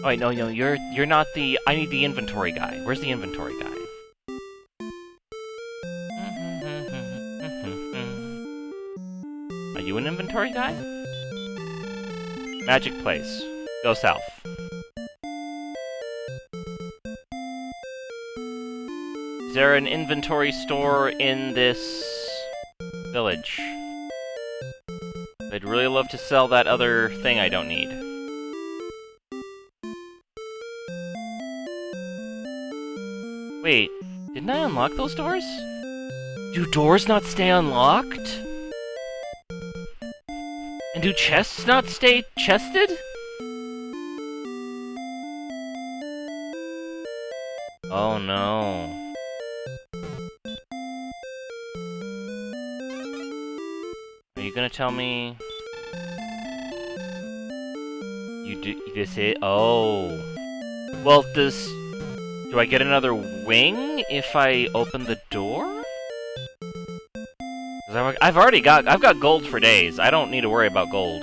Oh wait, no, you're not the... I need the inventory guy. Where's the inventory guy? Are you an inventory guy? Magic place. Go south. Is there an inventory store in this village? I'd really love to sell that other thing I don't need. Wait, didn't I unlock those doors? Do doors not stay unlocked? And do chests not stay chested? Oh no. Are you gonna tell me... You do this it? Oh. Well, do I get another wing if I open the door? I've got gold for days. I don't need to worry about gold.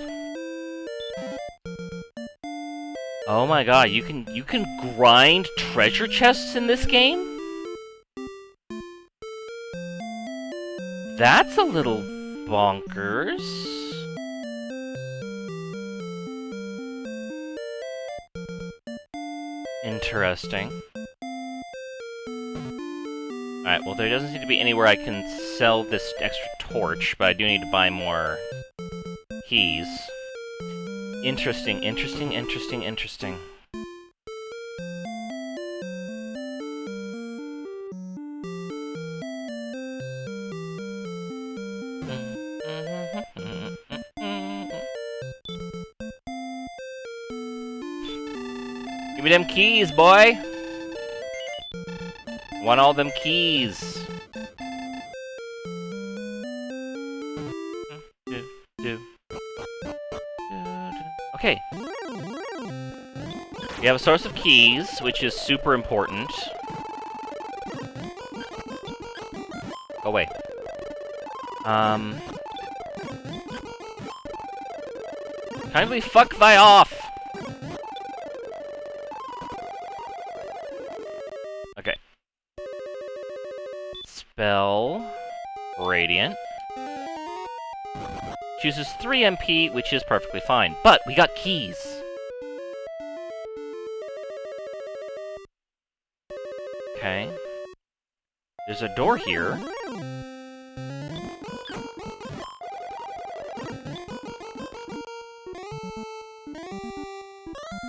Oh my god, you can grind treasure chests in this game? That's a little bonkers. Interesting. Alright, well there doesn't seem to be anywhere I can sell this extra torch, but I do need to buy more keys. Interesting, interesting, interesting, interesting. Give me them keys, boy! Want all them keys. Okay. We have a source of keys, which is super important. Go away. Kindly fuck thy off! Okay. Spell... Radiant. Chooses 3 MP, which is perfectly fine. But we got keys. Okay. There's a door here.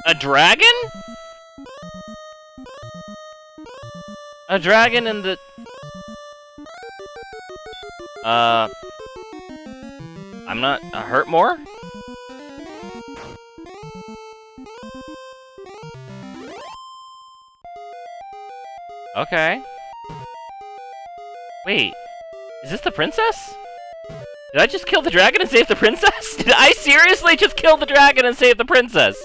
A dragon? A dragon in the... I'm not... hurt more? Okay. Wait. Is this the princess? Did I just kill the dragon and save the princess? Did I seriously just kill the dragon and save the princess?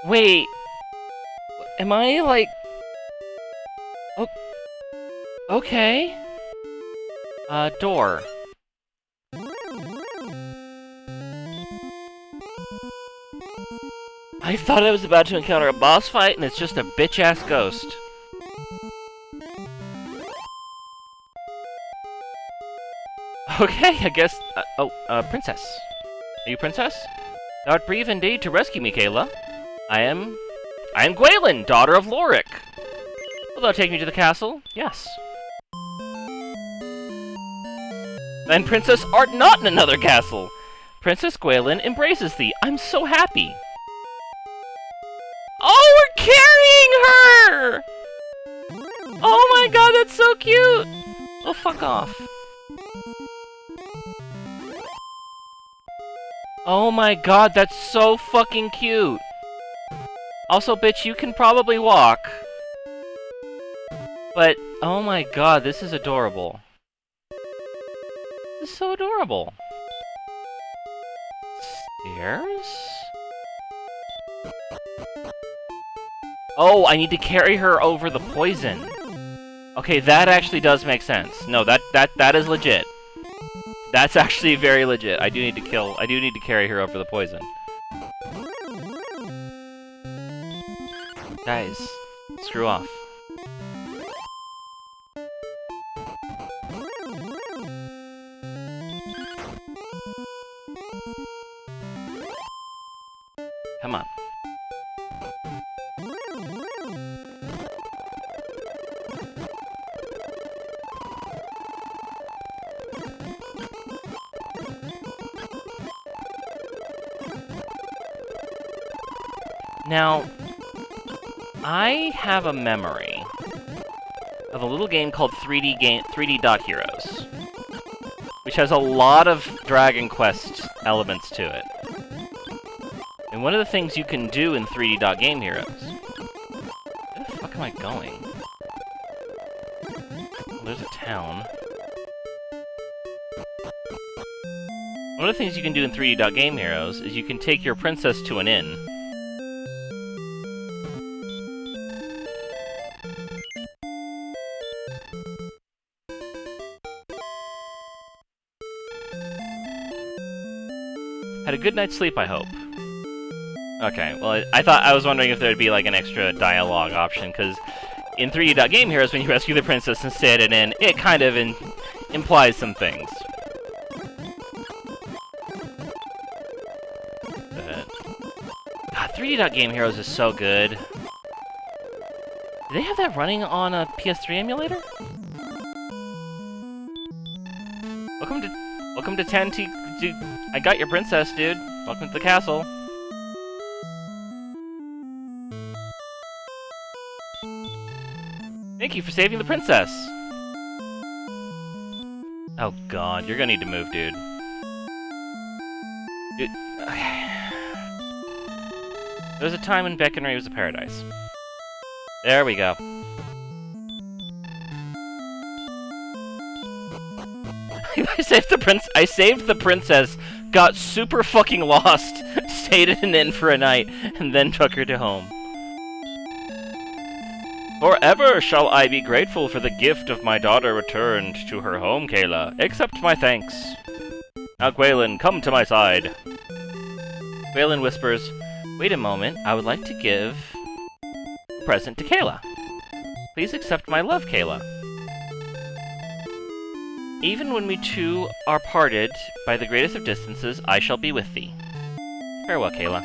Wait. Am I, like... Oh... Okay. Door. I thought I was about to encounter a boss fight, and it's just a bitch-ass ghost. Okay, I guess... princess. Are you princess? Thou art brave indeed to rescue me, Kayla. I am Gwaelin, daughter of Lorik. Will thou take me to the castle? Yes. Then, princess, art not in another castle. Princess Gwaelin embraces thee. I'm so happy. Oh, we're carrying her! Oh my god, that's so cute! Oh, fuck off. Oh my god, that's so fucking cute. Also, bitch, you can probably walk. But, oh my god, this is adorable. This is so adorable. Stairs? Oh, I need to carry her over the poison. Okay, that actually does make sense. No, that is legit. That's actually very legit. I do need to carry her over the poison. Guys, screw off. Come on. Now, I have a memory of a little game called 3D Dot Heroes, which has a lot of Dragon Quest elements to it. And one of the things you can do in 3D Dot Game Heroes... Where the fuck am I going? Well, there's a town. One of the things you can do in 3D Game Heroes is you can take your princess to an inn. Had a good night's sleep, I hope. Okay, well, I was wondering if there'd be like an extra dialogue option, because in 3D Game Heroes, when you rescue the princess and stay at an inn, it kind of implies some things. God, 3D Game Heroes is so good. Do they have that running on a PS3 emulator? Welcome to 10T. I got your princess, dude. Welcome to the castle. Thank you for saving the princess. Oh god, you're gonna need to move, dude. There was a time when Beckonry was a paradise. There we go. I saved the princess, got super fucking lost, stayed at an inn for a night, and then took her to home. Forever shall I be grateful for the gift of my daughter returned to her home, Kayla. Accept my thanks. Now, Gwaelin, come to my side. Gwaelin whispers, wait a moment, I would like to give a present to Kayla. Please accept my love, Kayla. Even when we two are parted by the greatest of distances, I shall be with thee. Farewell, Kayla.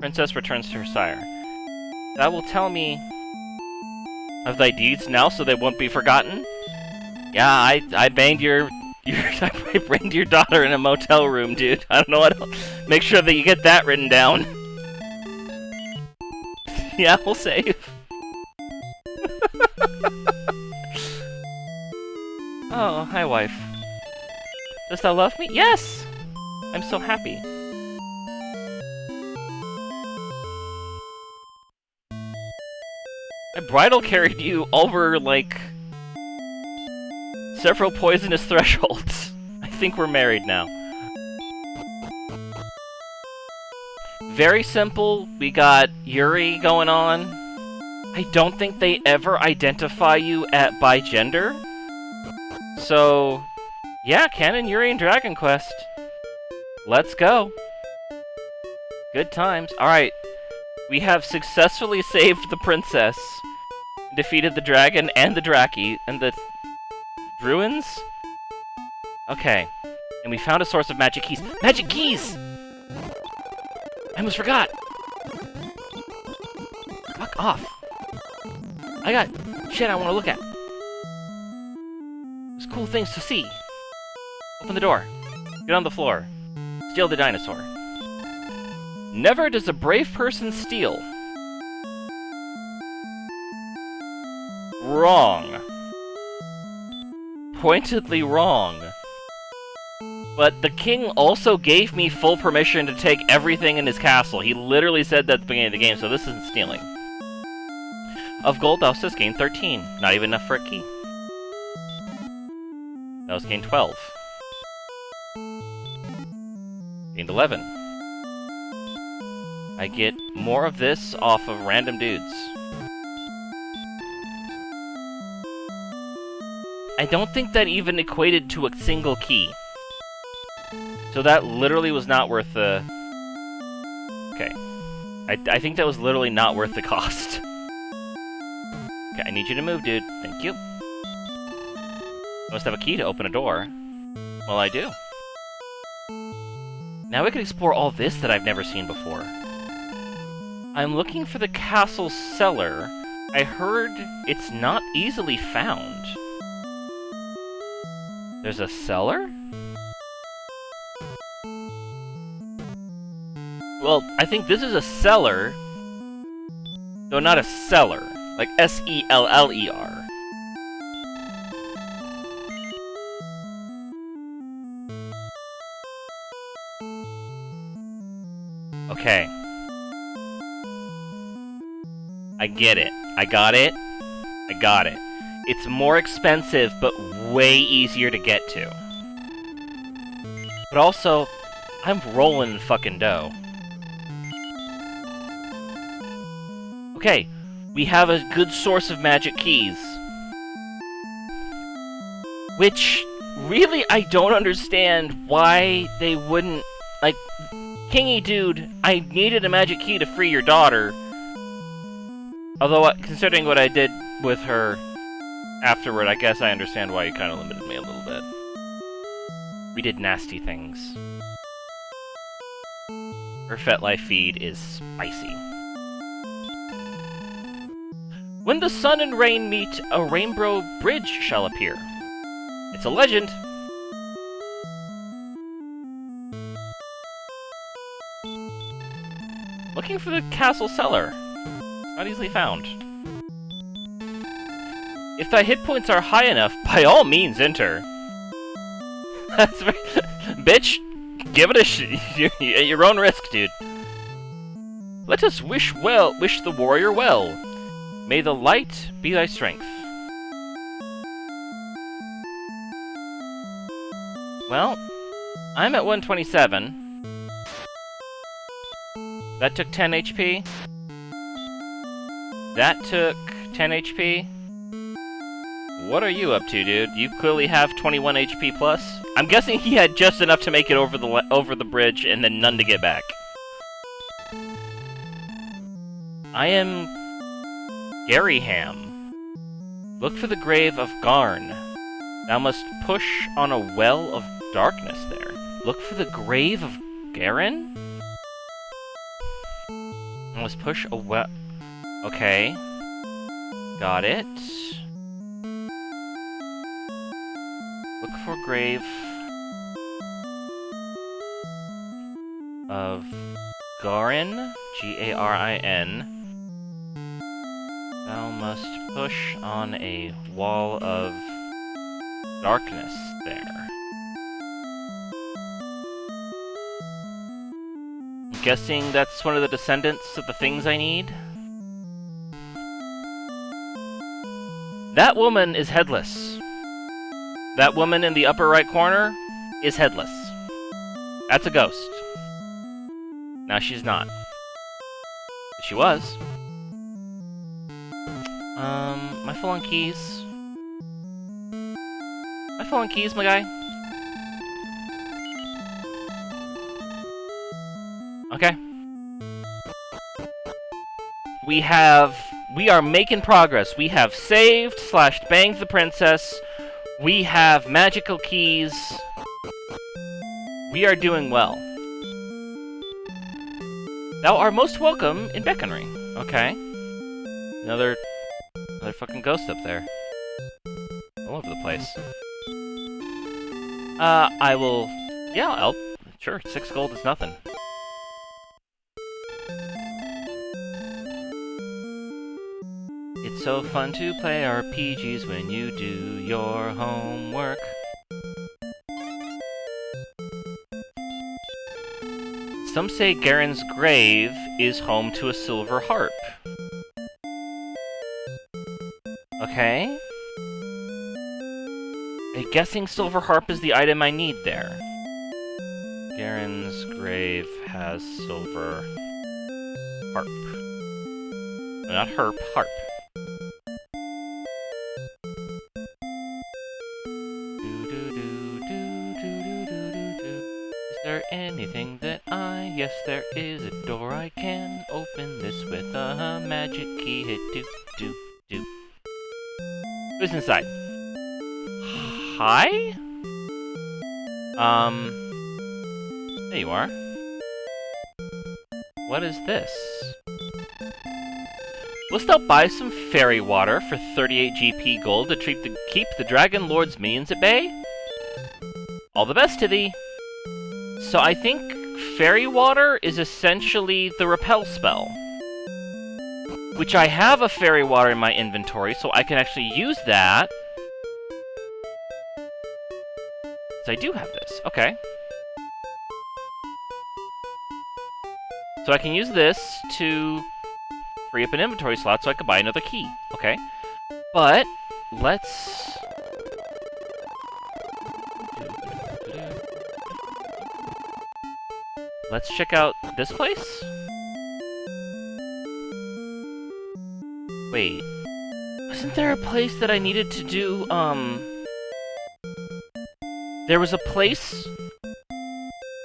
Princess returns to her sire. Thou wilt tell me of thy deeds now, so they won't be forgotten? Yeah, I banged I banged your daughter in a motel room, dude. I don't know what else. Make sure that you get that written down. Yeah, we'll save. Oh, hi, wife. Dost thou love me? Yes! I'm so happy. I bridal carried you over, like, several poisonous thresholds. I think we're married now. Very simple. We got Yuri going on. I don't think they ever identify you by gender. So, yeah, canon Yuri and Dragon Quest. Let's go. Good times. Alright. We have successfully saved the princess. Defeated the dragon and the Draki and the Druins? Okay. And we found a source of magic keys. Magic keys! I almost forgot! Fuck off. I got shit I want to look at. There's cool things to see. Open the door. Get on the floor. Steal the dinosaur. Never does a brave person steal. Wrong. Pointedly wrong. But the king also gave me full permission to take everything in his castle. He literally said that at the beginning of the game, so this isn't stealing. Of gold, thou hast gained 13. Not even enough for a key. Thou hast gained 12. Gained 11. I get more of this off of random dudes. I don't think that even equated to a single key. So that literally was not worth the... Okay. I think that was literally not worth the cost. Okay, I need you to move, dude. Thank you. Must have a key to open a door. Well, I do. Now we can explore all this that I've never seen before. I'm looking for the castle cellar. I heard it's not easily found. There's a cellar? Well, I think this is a cellar. Though not a cellar. Like S-E-L-L-E-R. Okay. I get it. I got it. I got it. It's more expensive, but way easier to get to. But also, I'm rolling in fucking dough. Okay, we have a good source of magic keys. Which, really, I don't understand why they wouldn't... Like, Kingy dude, I needed a magic key to free your daughter. Although, considering what I did with her afterward, I guess I understand why you kind of limited me a little bit. We did nasty things. Her FetLife feed is spicy. When the sun and rain meet, a rainbow bridge shall appear. It's a legend. Looking for the castle cellar. It's not easily found. If thy hit points are high enough, by all means enter. That's very... Bitch, give it a at your own risk, dude. Let us wish the warrior well. May the light be thy strength. Well, I'm at 127. That took 10 HP. That took 10 HP. What are you up to, dude? You clearly have 21 HP plus. I'm guessing he had just enough to make it over the bridge and then none to get back. I am Garyham. Look for the grave of Garn. Thou must push on a well of darkness there. Look for the grave of Garen? I must push a well... Okay. Got it. Look for grave of Garin, G-A-R-I-N. Thou must push on a wall of darkness there. I'm guessing that's one of the descendants of the things I need. That woman is headless. That woman in the upper right corner is headless. That's a ghost. Now she's not. But she was. Am I full on keys? Am I full on keys, my guy? Okay. We are making progress. We have saved / banged the princess. We have magical keys. We are doing well. Thou art most welcome in Beckonry. Okay. Another fucking ghost up there. All over the place. I will... Yeah, sure, 6 gold is nothing. It's so fun to play RPGs when you do your homework. Some say Garen's grave is home to a silver harp. Okay. I'm guessing silver harp is the item I need there. Garen's grave has silver harp. No, not herp, harp. Is there anything that I... Yes, there is a door I can open this with a magic key. Hit do. Who's inside? Hi? There you are. What is this? Wilt thou buy some fairy water for 38 GP gold to keep the Dragon Lord's minions at bay? All the best to thee. So I think fairy water is essentially the repel spell. Which I have a fairy water in my inventory, so I can actually use that. So I do have this. Okay. So I can use this to free up an inventory slot so I can buy another key. Okay. But let's... let's check out this place? Wait. Wasn't there a place that I needed to do, There was a place...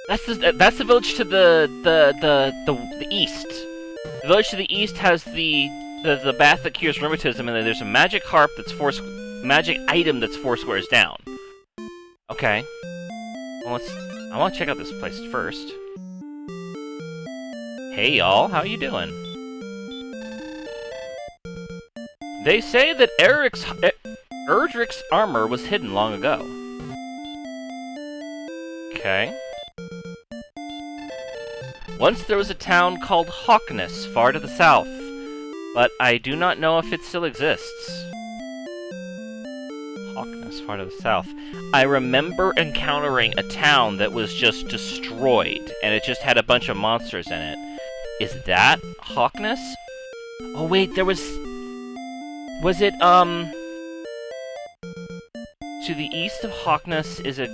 That's the village to the east. The village to the east has the bath that cures rheumatism, and then there's a magic harp that's magic item that's 4 squares down. Okay. Well, I want to check out this place first. Hey y'all, how you doing? They say that Erdrick's armor was hidden long ago. Okay. Once there was a town called Hawkness, far to the south, but I do not know if it still exists. Hawkness, far to the south. I remember encountering a town that was just destroyed, and it just had a bunch of monsters in it. Is that Hawkness? Oh wait, there was... Was it, to the east of Hawkness is a...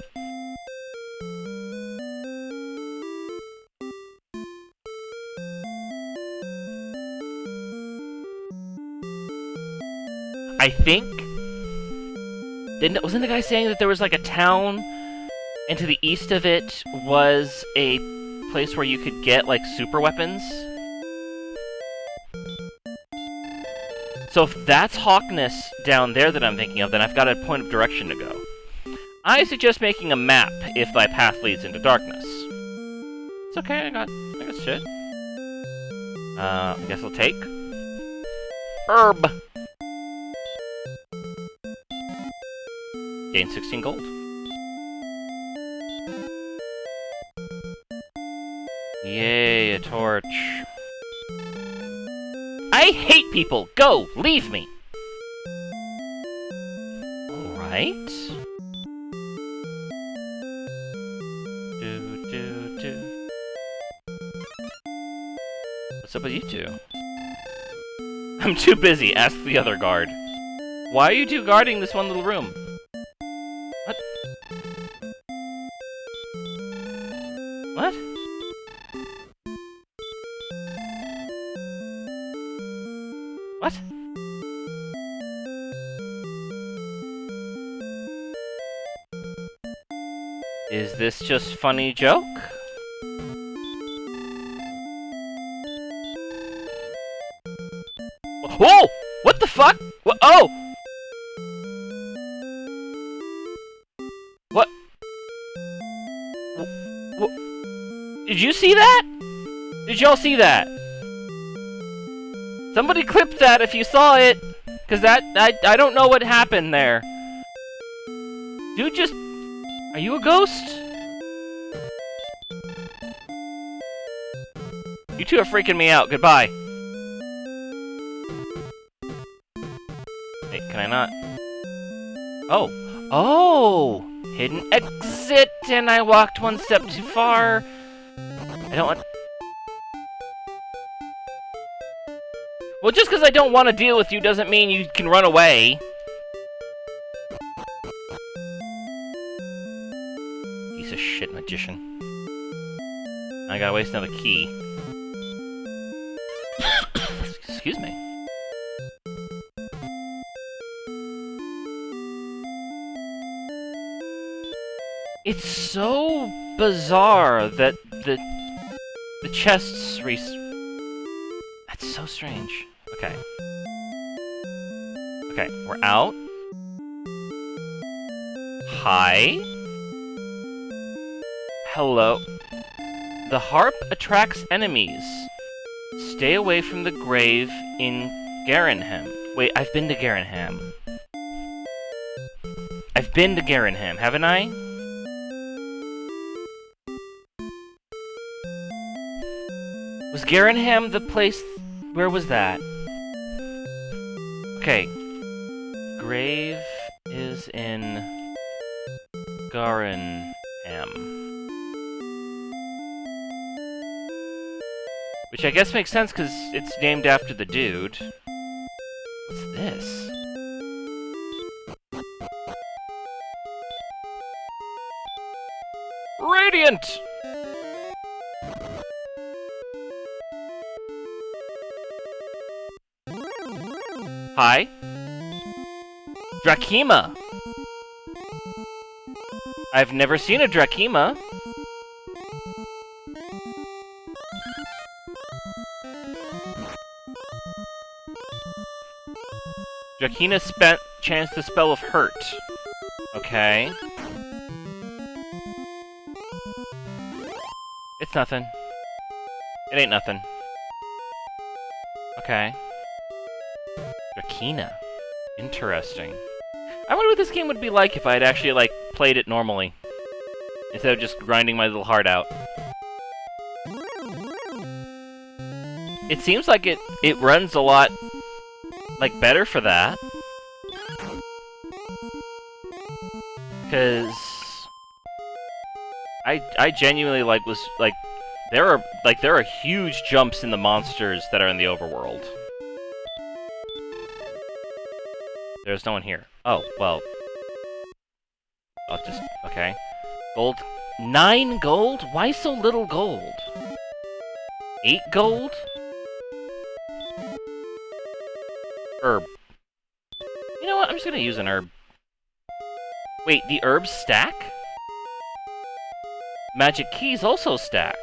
I think... Wasn't the guy saying that there was like a town, and to the east of it was a place where you could get like super weapons? So if that's Hawkness down there that I'm thinking of, then I've got a point of direction to go. I suggest making a map if thy path leads into darkness. It's okay, I got shit. I guess I'll take herb. Gain 16 gold. Yay, a torch. I hate people! Go! Leave me! Alright. What's up with you two? I'm too busy, ask the other guard. Why are you two guarding this one little room? What? What? What? Is this just funny joke? Whoa! What the fuck? What? Oh! What? Did you see that? Did y'all see that? Somebody clip that if you saw it, cause I don't know what happened there. Dude, just... Are you a ghost? You two are freaking me out. Goodbye. Wait, can I not? Oh. Oh! Hidden exit, and I walked one step too far. I don't want... Well, just because I don't want to deal with you doesn't mean you can run away. Piece of shit magician. I gotta waste another key. Excuse me. It's so bizarre that the chests That's so strange. Okay. Okay, we're out. Hi. Hello. The harp attracts enemies. Stay away from the grave in Garenham. Wait, I've been to Garenham. I've been to Garenham, haven't I? Was Garenham the place... Where was that? Okay. Grave is in... Garenham. Which I guess makes sense, because it's named after the dude. What's this? Radiant! Hi. Drakima! I've never seen a Drakima. Drakina chants the spell of hurt. Okay. It's nothing. It ain't nothing. Okay. Drakina. Interesting. I wonder what this game would be like if I had actually, like, played it normally. Instead of just grinding my little heart out. It seems like it runs a lot, like, better for that. Because I genuinely, like, was, like, there are huge jumps in the monsters that are in the overworld. There's no one here. Oh, well. I'll just... okay. Gold. 9 gold? Why so little gold? 8 gold? Herb. You know what? I'm just gonna use an herb. Wait, the herbs stack? Magic keys also stack.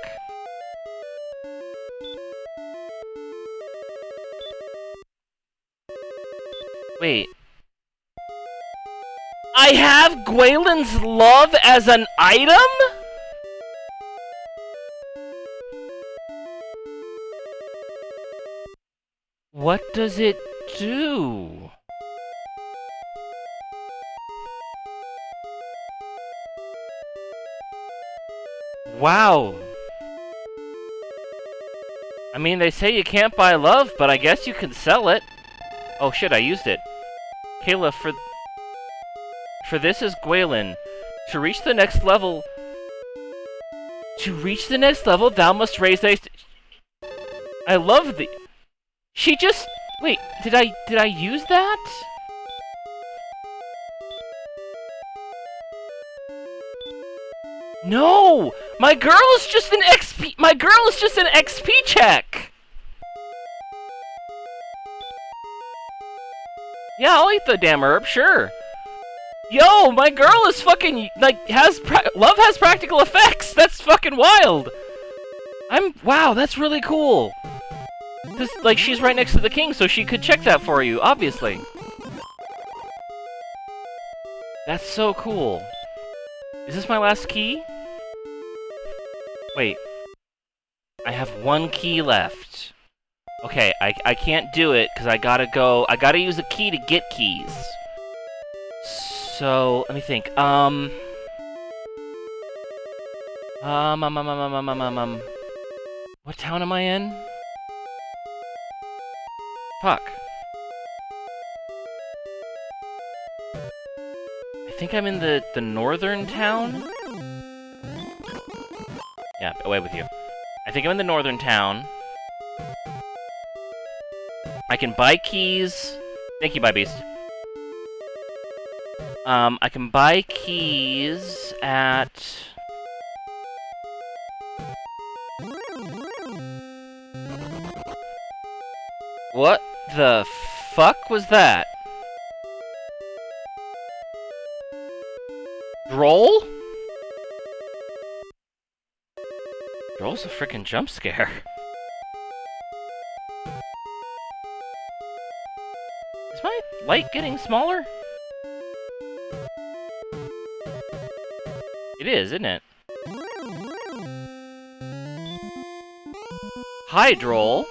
Wait. I have Gwaelin's love as an item? What does it do? Wow. I mean, they say you can't buy love, but I guess you can sell it. Oh shit, I used it. Kayla, for this is Gwaelin. To reach the next level... thou must raise thy... I love the... She just... Wait, did I use that? No! My girl is just an XP check! Yeah, I'll eat the damn herb, sure. Yo, my girl is fucking, like, love has practical effects! That's fucking wild! Wow, that's really cool! Cause, like, she's right next to the king, so she could check that for you, obviously. That's so cool. Is this my last key? Wait. I have 1 key left. Okay, I can't do it, because I gotta use a key to get keys. So, let me think, what town am I in? Fuck. I think I'm in the northern town? Yeah, away with you. I think I'm in the northern town. I can buy keys. Thank you, Bye Beast. I can buy keys at... What the fuck was that? Droll? Droll's a frickin' jump scare. Is my light getting smaller? It is, isn't it? Hi, Droll.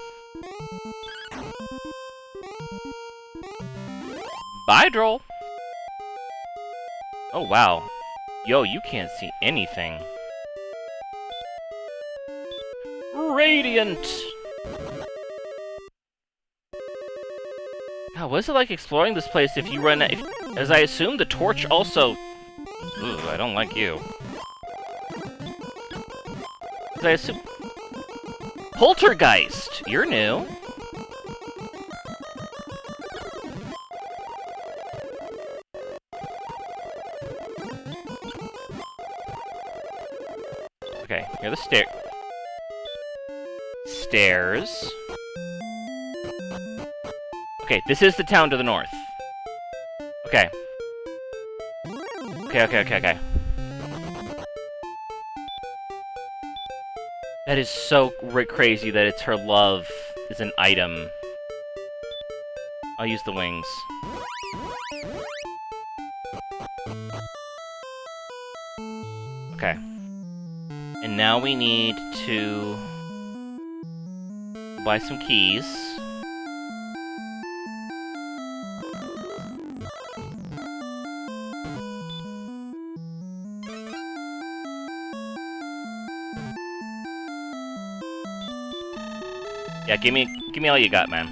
Bye, Droll. Oh, wow. Yo, you can't see anything. Radiant! God, what is it like exploring this place if you run... as I assume, the torch also... Ugh, I don't like you. As I assume... Poltergeist! You're new. Okay, here are the stairs. Okay, this is the town to the north. Okay. Okay. That is so crazy that it's her love is an item. I'll use the wings. Okay. And now we need to buy some keys. Yeah, give me all you got, man.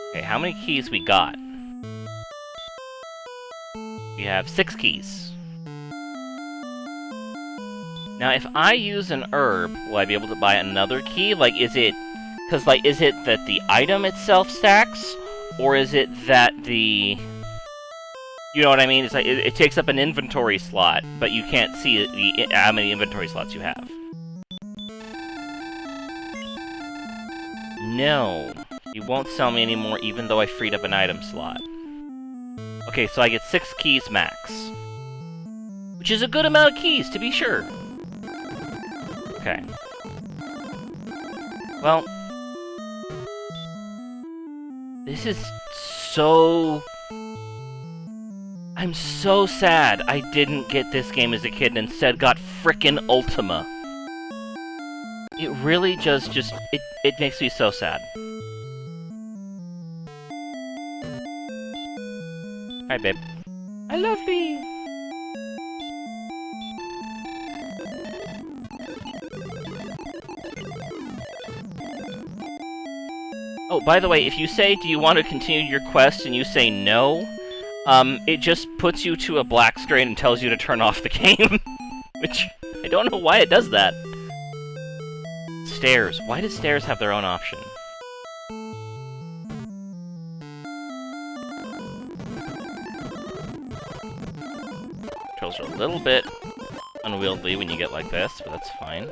Okay, how many keys we got? We have 6 keys. Now, if I use an herb, will I be able to buy another key? Like, is it... Because, like, is it that the item itself stacks? Or is it that the... You know what I mean? It's like, it takes up an inventory slot, but you can't see how many inventory slots you have. No. You won't sell me anymore, even though I freed up an item slot. Okay, so I get 6 keys max. Which is a good amount of keys, to be sure. Okay. Well... This is so... I'm so sad I didn't get this game as a kid and instead got frickin' Ultima. It really just it makes me so sad. Hi, babe. I love thee! Oh, by the way, if you say, do you want to continue your quest, and you say no, it just puts you to a black screen and tells you to turn off the game. Which, I don't know why it does that. Stairs. Why do stairs have their own option? Controls are a little bit unwieldy when you get like this, but that's fine.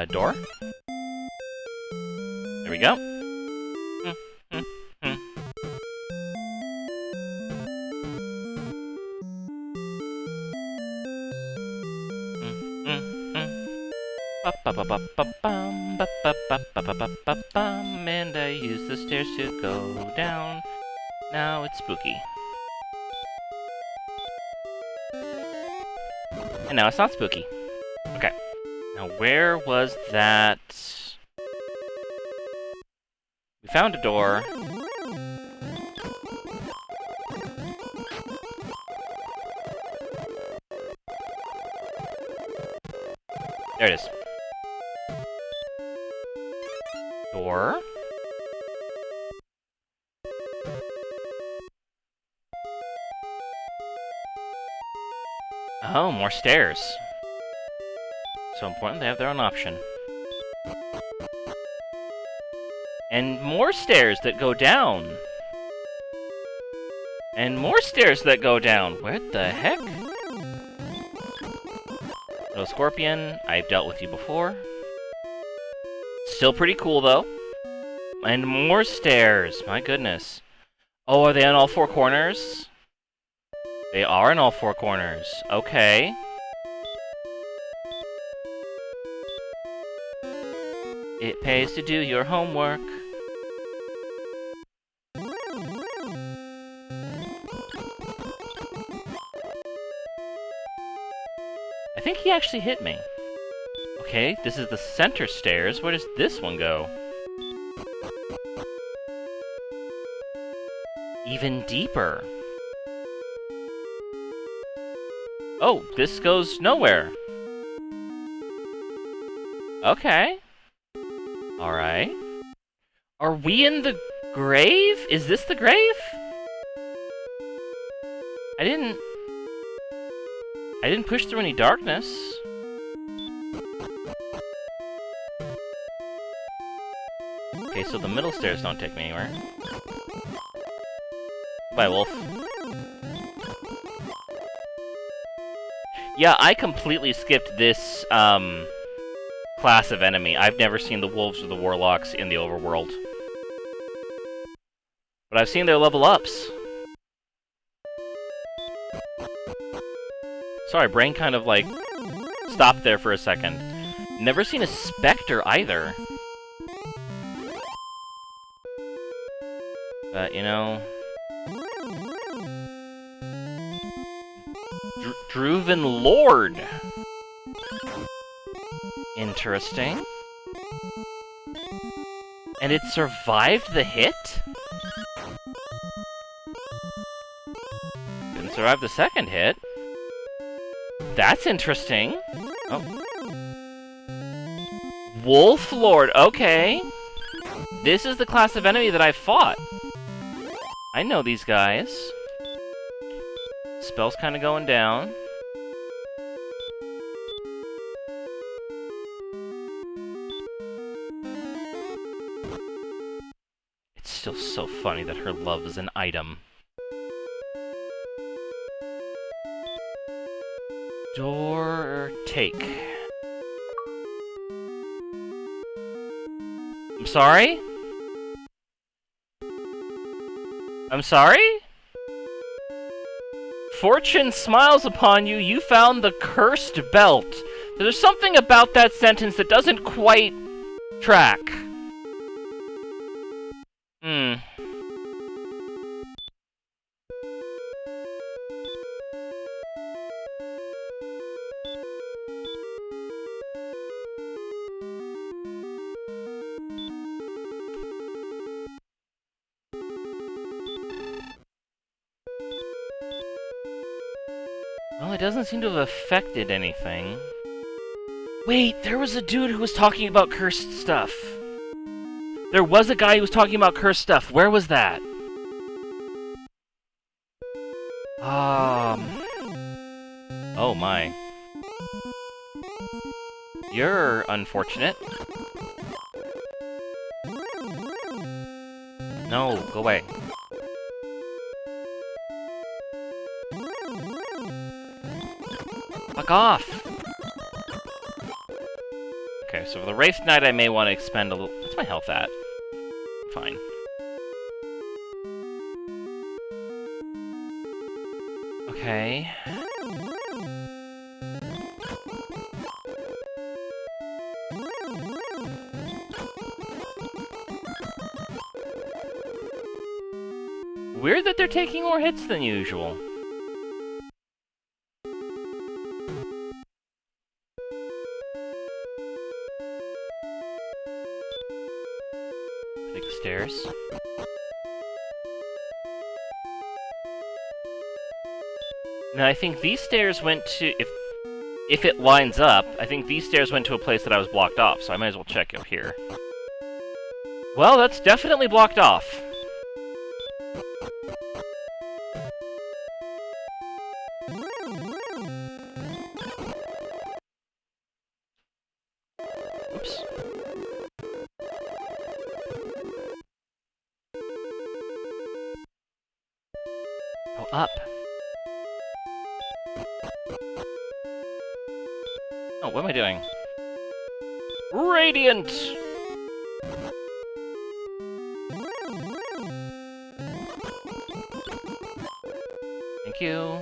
Door? There we go. And I use the stairs to go down. Now it's spooky. And now it's not spooky. Okay. Now where was that? We found a door. There it is. Door. Oh, more stairs. So important, they have their own option. And more stairs that go down. And more stairs that go down. Where the heck? No scorpion. I've dealt with you before. Still pretty cool, though. And more stairs. My goodness. Oh, are they on all 4 corners? They are in all 4 corners. Okay. It pays to do your homework. I think he actually hit me. Okay, this is the center stairs. Where does this one go? Even deeper. Oh, this goes nowhere. Okay. Alright. Are we in the grave? Is this the grave? I didn't... I didn't push through any darkness. Okay, so the middle stairs don't take me anywhere. Bye, wolf. Yeah, I completely skipped this, class of enemy. I've never seen the wolves or the warlocks in the overworld. But I've seen their level ups. Sorry, brain kind of, like, stopped there for a second. Never seen a specter either. But, you know... Druven Lord! Interesting. And it survived the hit? Didn't survive the second hit. That's interesting. Oh. Wolf Lord, okay. This is the class of enemy that I've fought. I know these guys. Spell's kind of going down. It's still so funny that her love is an item. Door take. I'm sorry? I'm sorry? Fortune smiles upon you, you found the cursed belt. There's something about that sentence that doesn't quite track. Well, it doesn't seem to have affected anything. Wait, there was a dude who was talking about cursed stuff. There was a guy who was talking about cursed stuff. Where was that? Oh my. You're unfortunate. No, go away. Fuck off! Okay, so for the Wraith Knight I may want to expend a little... What's my health at? Fine. Okay... Weird that they're taking more hits than usual. Take the stairs. Now I think these stairs went to... If it lines up, I think these stairs went to a place that I was blocked off, so I might as well check up here. Well, that's definitely blocked off. Oops. Oh, up. Oh, what am I doing? Radiant! Thank you.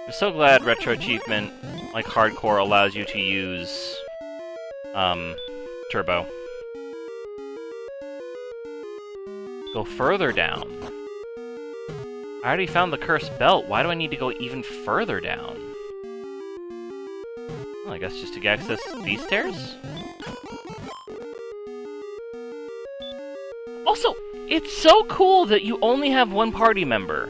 I'm so glad Retro Achievement, like Hardcore, allows you to use, Turbo. Go further down. I already found the cursed belt. Why do I need to go even further down? Well, I guess just to access these stairs? Also, it's so cool that you only have one party member.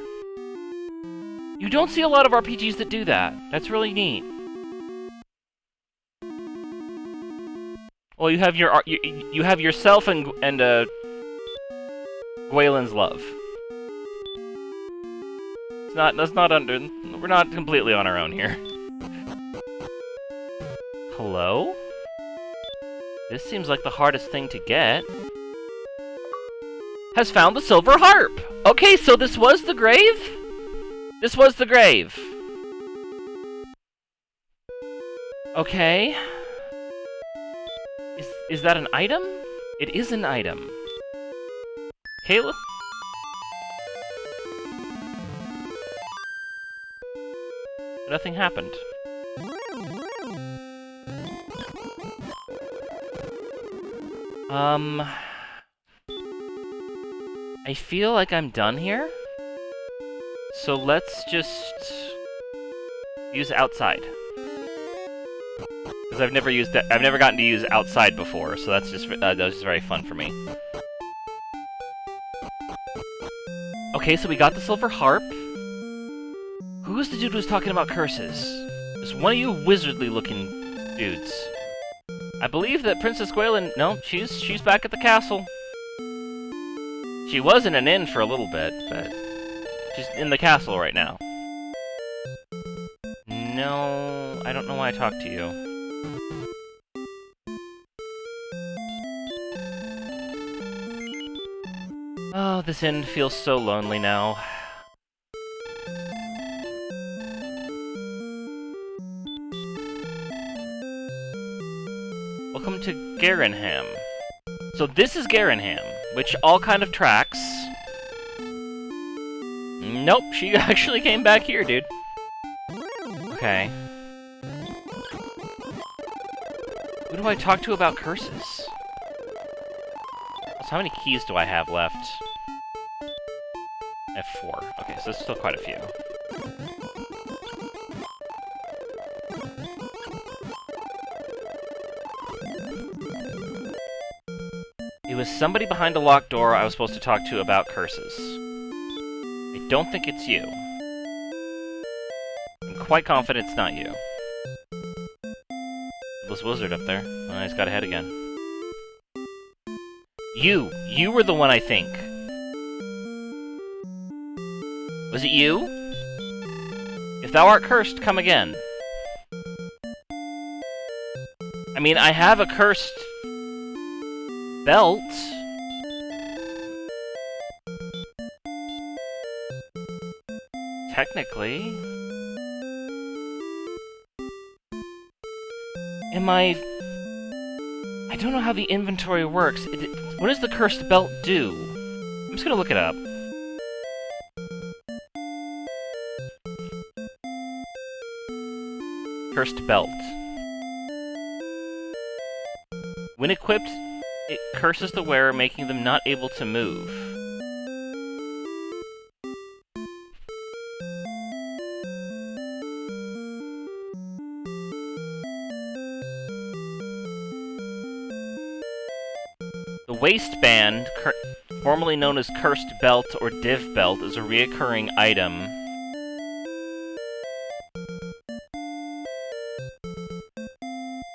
You don't see a lot of RPGs that do that. That's really neat. Well, you have your you have yourself and Gwaelin's love. It's not. That's not under. We're not completely on our own here. Hello? This seems like the hardest thing to get. Has found the silver harp! Okay, so this was the grave? This was the grave. Okay. Is that an item? It is an item. Kayla? Nothing happened. I feel like I'm done here. So let's just use outside. Because I've never used that. I've never gotten to use outside before, so that's just that was just very fun for me. Okay, so we got the silver harp. Who was the dude who was talking about curses? It's one of you wizardly-looking dudes. I believe that Princess Gwaelin... No, she's back at the castle. She was in an inn for a little bit, but she's in the castle right now. No, I don't know why I talked to you. Oh, this inn feels so lonely now. Welcome to Garenham. So this is Garenham, which all kind of tracks. Nope, she actually came back here, dude. Okay. Who do I talk to about curses? So how many keys do I have left? I have 4. Okay, so there's still quite a few. It was somebody behind a locked door I was supposed to talk to about curses. I don't think it's you. I'm quite confident it's not you. This wizard up there. Oh, he's got a head again. You were the one, I think. Was it you? If thou art cursed, come again. I mean, I have a cursed belt. Technically. I don't know how the inventory works. What does the cursed belt do? I'm just gonna look it up. Cursed belt. When equipped, it curses the wearer, making them not able to move. The waistband, formerly known as Cursed Belt or Div Belt, is a reoccurring item.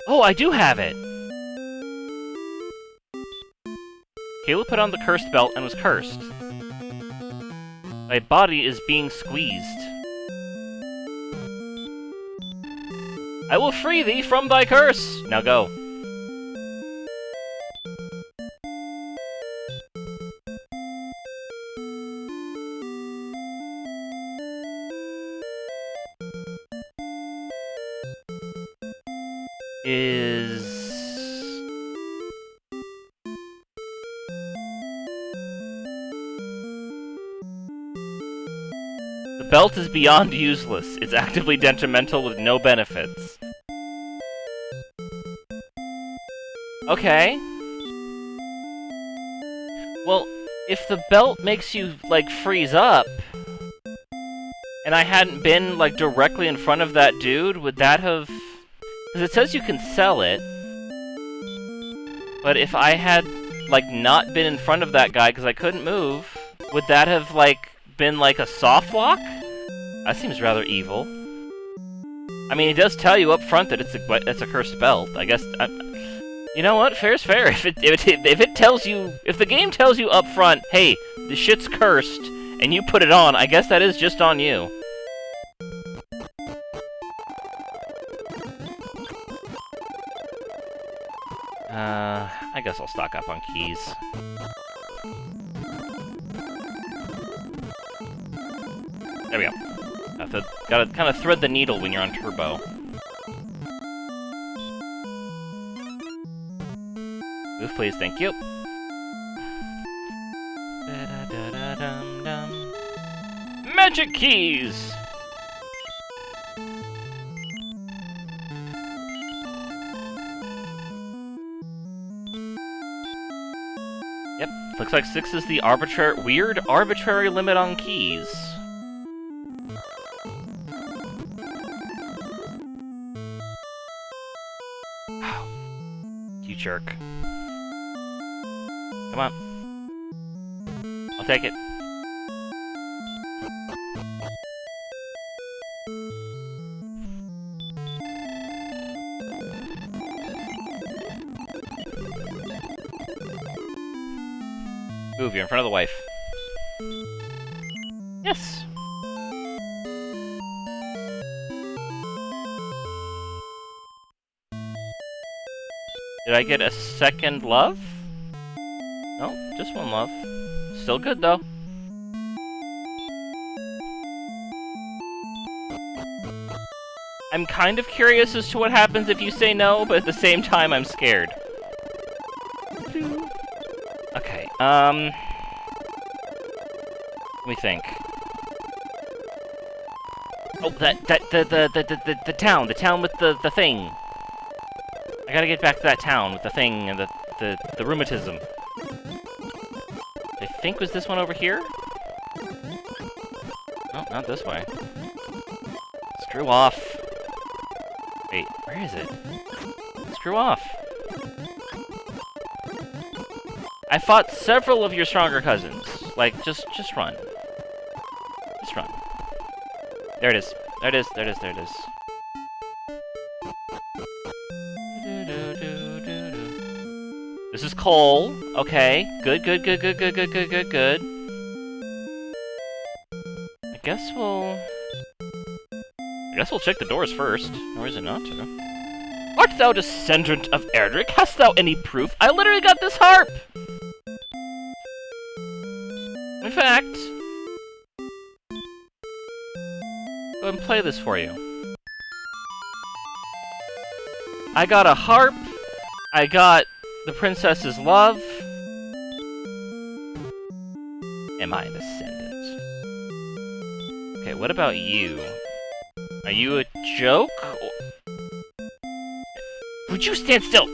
Oh, I do have it! Kayla put on the cursed belt and was cursed. My body is being squeezed. I will free thee from thy curse! Now go. The belt is beyond useless. It's actively detrimental with no benefits. Okay. Well, if the belt makes you, like, freeze up, and I hadn't been, like, directly in front of that dude, would that have... Because it says you can sell it. But if I had, like, not been in front of that guy because I couldn't move, would that have, like, been, like, a soft lock? That seems rather evil. I mean, it does tell you up front that it's a cursed belt. I guess... You know what? Fair's fair. If it tells you, if the game tells you up front, hey, the shit's cursed, and you put it on, I guess that is just on you. I guess I'll stock up on keys. There we go. Gotta kind of thread the needle when you're on turbo. Move, please, thank you. Magic keys! Yep, looks like 6 is the weird arbitrary limit on keys. You jerk. Come on. I'll take it. Move, you're in front of the wife. Yes. Did I get a second love? No, just one love. Still good, though. I'm kind of curious as to what happens if you say no, but at the same time, I'm scared. Okay, let me think. Oh, the town with the thing. I gotta get back to that town with the thing and the rheumatism. I think was this one over here? No, not this way. Screw off. Wait, where is it? Screw off. I fought several of your stronger cousins. Like, just run. Just run. There it is. There it is, there it is, there it is. This is coal. Okay. Good. I guess we'll check the doors first. Or is it not to? Art thou descendant of Erdrick? Hast thou any proof? I literally got this harp! In fact, go ahead and play this for you. I got a harp. I got the princess's love. Am I a descendant? Okay, what about you? Are you a joke? Would you stand still?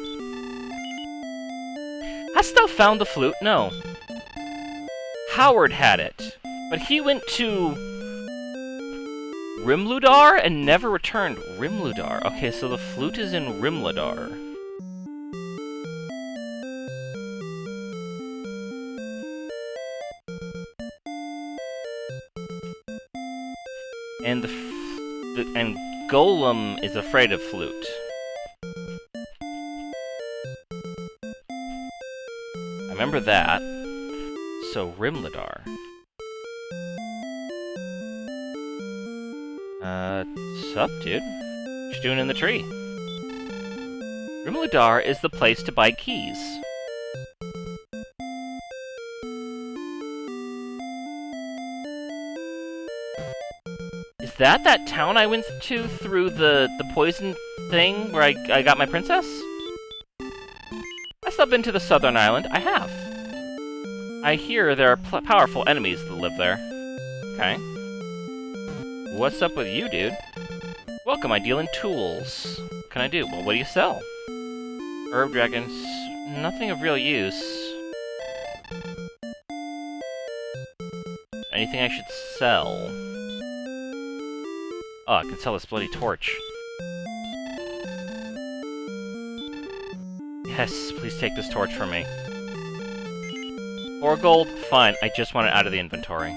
Hast thou found the flute? No. Howard had it, but he went to Rimludar and never returned. Rimludar. Okay, so the flute is in Rimludar. And and Golem is afraid of flute. I remember that. So Rimludar. Sup, dude? What you doing in the tree? Rimludar is the place to buy keys. Is that town I went to through the poison thing where I got my princess? I've still been to the southern island. I have. I hear there are powerful enemies that live there. Okay. What's up with you, dude? Welcome, I deal in tools. What can I do? Well, what do you sell? Herb dragons. Nothing of real use. Anything I should sell? Oh, I can sell this bloody torch. Yes, please take this torch from me. 4 gold? Fine, I just want it out of the inventory.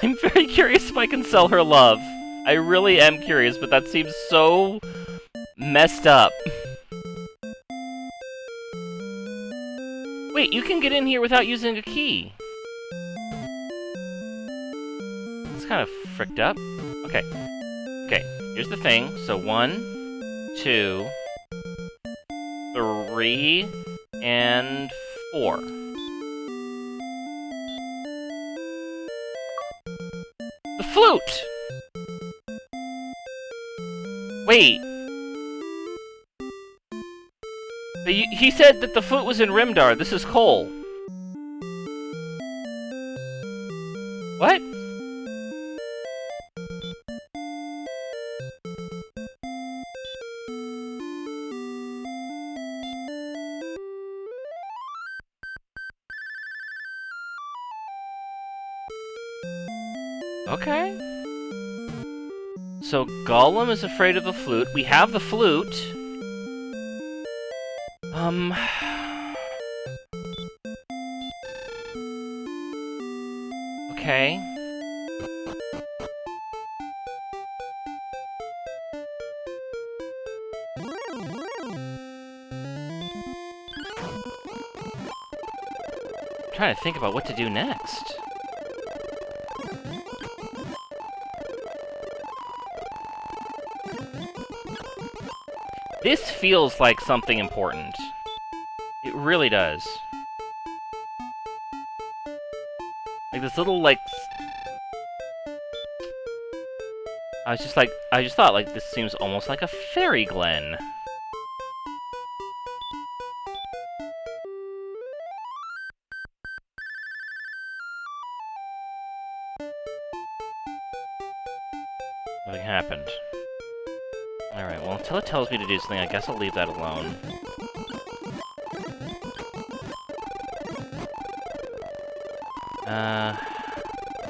I'm very curious if I can sell her love. I really am curious, but that seems so messed up. Wait, you can get in here without using a key. It's kind of fricked up. Okay. Okay, here's the thing. So 1, 2, 3, and 4. The flute! Wait. But he said that the flute was in Rimdar. This is Cole. What? Okay. So Gollum is afraid of the flute. We have the flute. Okay. I'm trying to think about what to do next. This feels like something important. It really does. Like this little, like... I just thought, like, this seems almost like a fairy glen. Nothing happened. Alright, well, until it tells me to do something, I guess I'll leave that alone.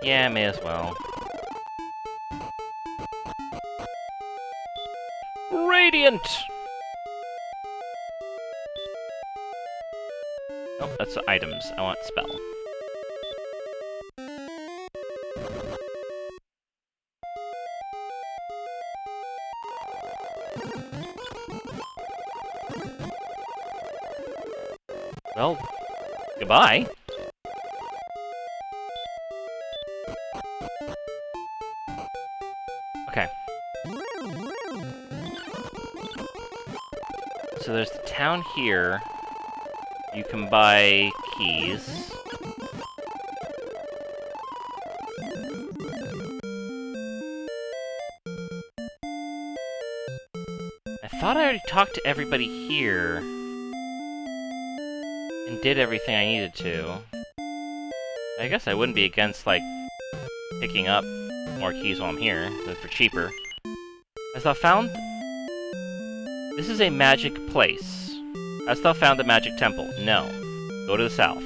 Yeah, may as well. Radiant! Oh, that's items. I want spell. Well, goodbye. Okay. So there's the town here. You can buy keys. I thought I already talked to everybody here. And did everything I needed to. I guess I wouldn't be against, like, picking up more keys while I'm here, but for cheaper. Hast thou found... This is a magic place. Hast thou found the magic temple? No. Go to the south.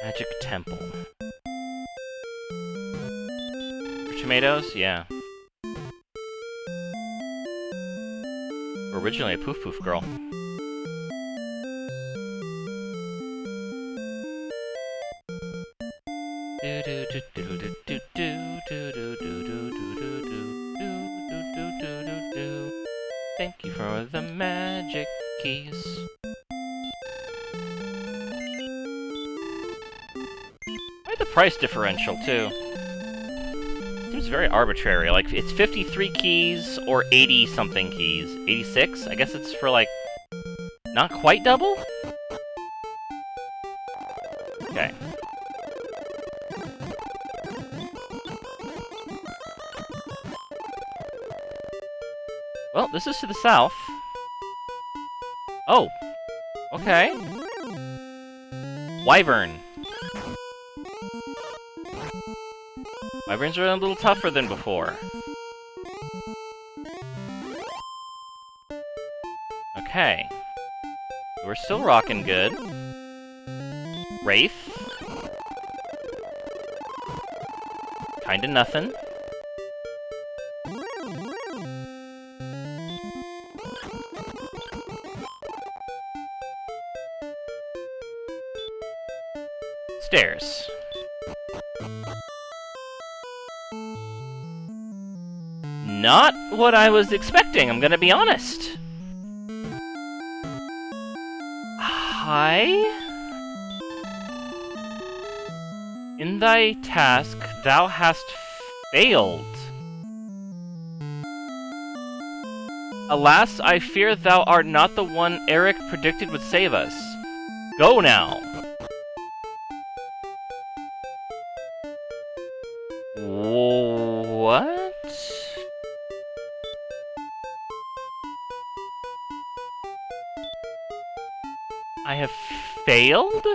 Magic temple. For tomatoes? Yeah. Originally a Poof Poof girl. Thank you for the magic keys. Why the price differential, too? Seems very arbitrary. Like, it's 53 keys or 80-something keys. 86? I guess it's for, like, not quite double? Okay. Well, this is to the south. Oh! Okay. Wyvern. Wyverns are a little tougher than before. Okay. We're still rocking good. Wraith. Kinda nothing. Stairs. Not what I was expecting, I'm gonna be honest. Hi? In thy task, thou hast failed. Alas, I fear thou art not the one Eric predicted would save us. Go now. What? I have failed?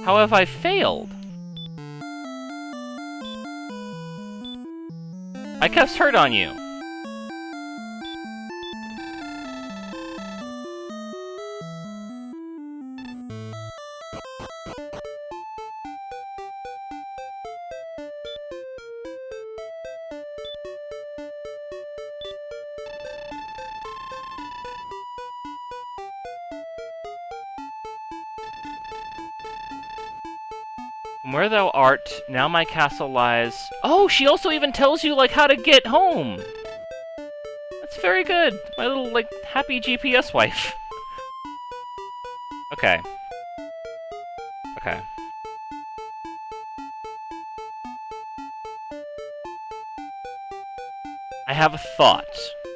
How have I failed? I cast hurt on you. From where thou art, now my castle lies... Oh, she also even tells you, like, how to get home! That's very good. My little, like, happy GPS wife. Okay. Okay. I have a thought.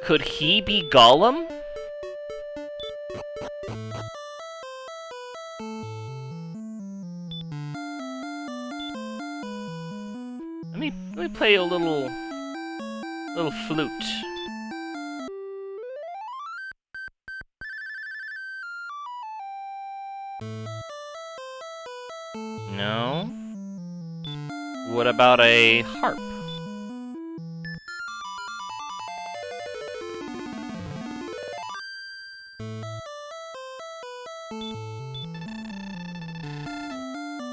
Could he be Gollum? Let me play a little flute. No? What about a harp?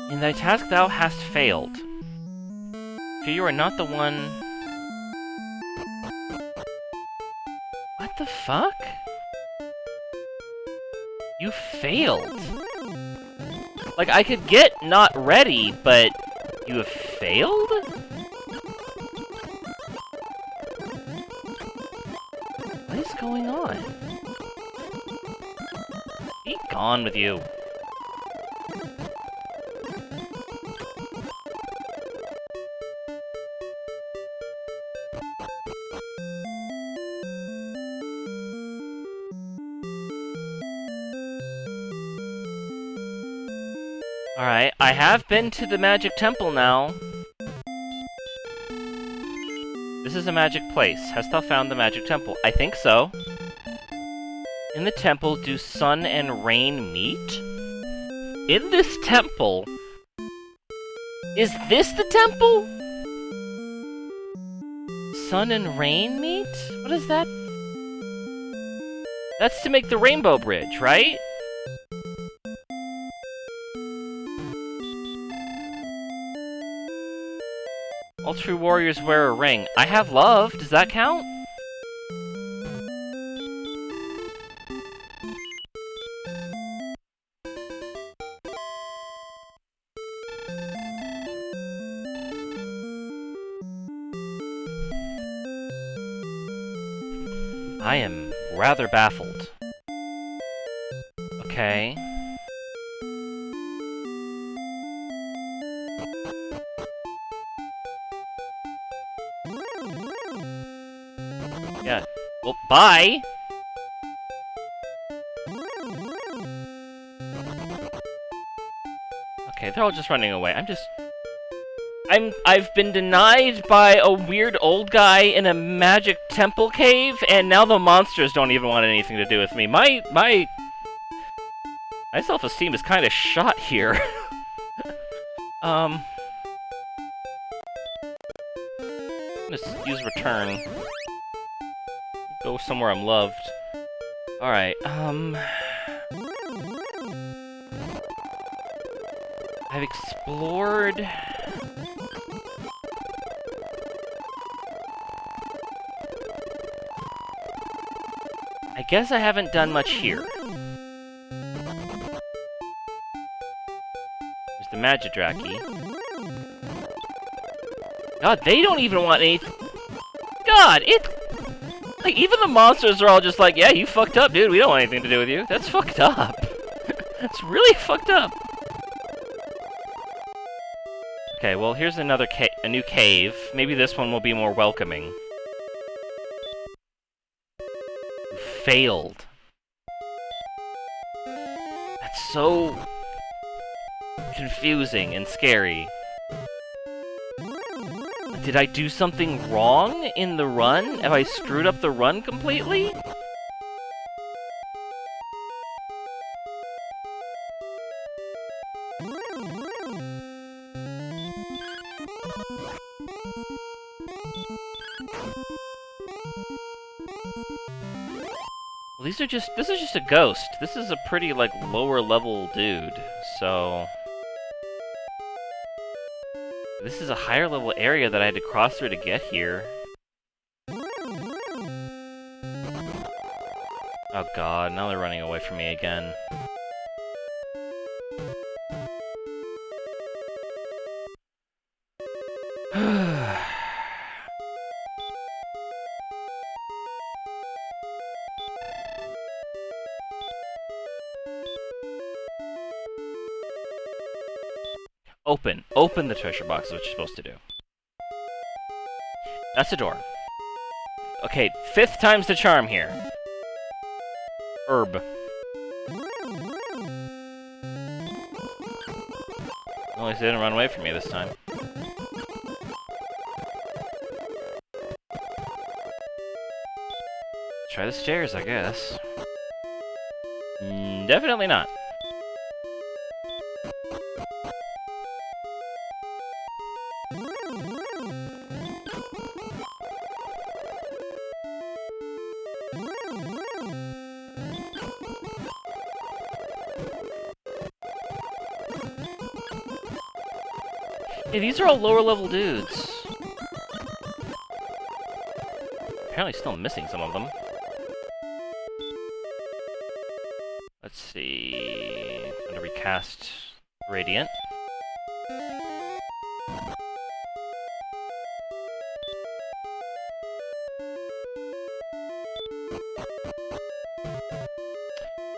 In thy task thou hast failed. For you are not the one... What the fuck? You failed. Like, I could get not ready, but you have failed? What is going on? Be gone with you. Alright, I have been to the magic temple now. This is a magic place. Hast thou found the magic temple? I think so. In the temple, do sun and rain meet? In this temple? Is this the temple? Sun and rain meet? What is that? That's to make the rainbow bridge, right? All true warriors wear a ring. I have love. Does that count? I am rather baffled. Okay. Yeah. Well, bye! Okay, they're all just running away. I've been denied by a weird old guy in a magic temple cave, and now the monsters don't even want anything to do with me. My self-esteem is kind of shot here. Just use return. Go somewhere I'm loved. Alright, I've explored... I guess I haven't done much here. There's the Magidraki. God, they don't even want anything. God, like, even the monsters are all just like, yeah, you fucked up, dude. We don't want anything to do with you. That's fucked up. That's really fucked up. Okay, well, here's a new cave. Maybe this one will be more welcoming. You failed. That's so confusing and scary. Did I do something wrong in the run? Have I screwed up the run completely? Well, this is just a ghost. This is a pretty, like, lower level dude, so... This is a higher level area that I had to cross through to get here. Oh god, now they're running away from me again. Open the treasure box is what you're supposed to do. That's a door. Okay, 5th time's the charm here. Herb. At least they didn't run away from me this time. Try the stairs, I guess. Definitely not. Hey, these are all lower level dudes. Apparently still missing some of them. Let's see... I'm gonna recast Radiant.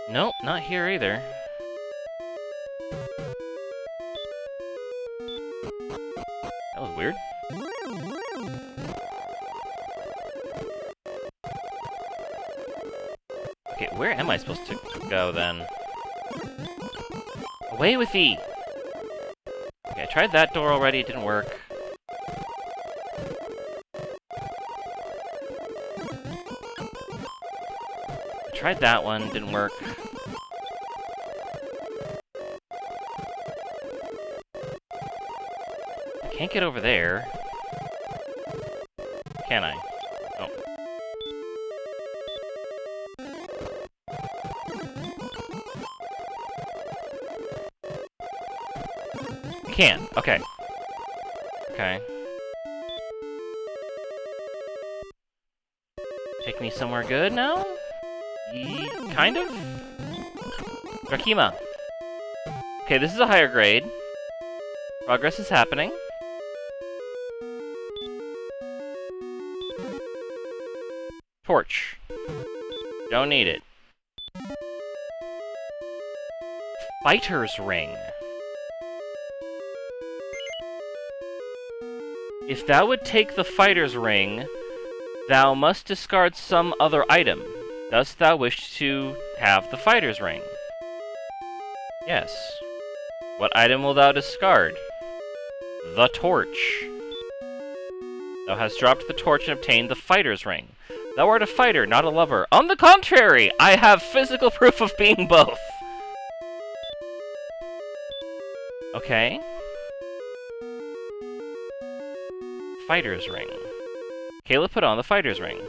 Nope, not here either. That was weird. Okay, where am I supposed to go then? Away with thee! Okay, I tried that door already, it didn't work. I tried that one, didn't work. Can't get over there. Can I? Oh. I can. Okay. Okay. Take me somewhere good now? Kind of? Drakima. Okay, this is a higher grade. Progress is happening. Torch. Don't need it. Fighter's Ring. If thou would take the Fighter's Ring, thou must discard some other item. Dost thou wish to have the Fighter's Ring? Yes. What item will thou discard? The torch. Thou hast dropped the torch and obtained the Fighter's Ring. Thou art a fighter, not a lover. On the contrary, I have physical proof of being both. Okay. Fighter's Ring. Kayla put on the Fighter's Ring.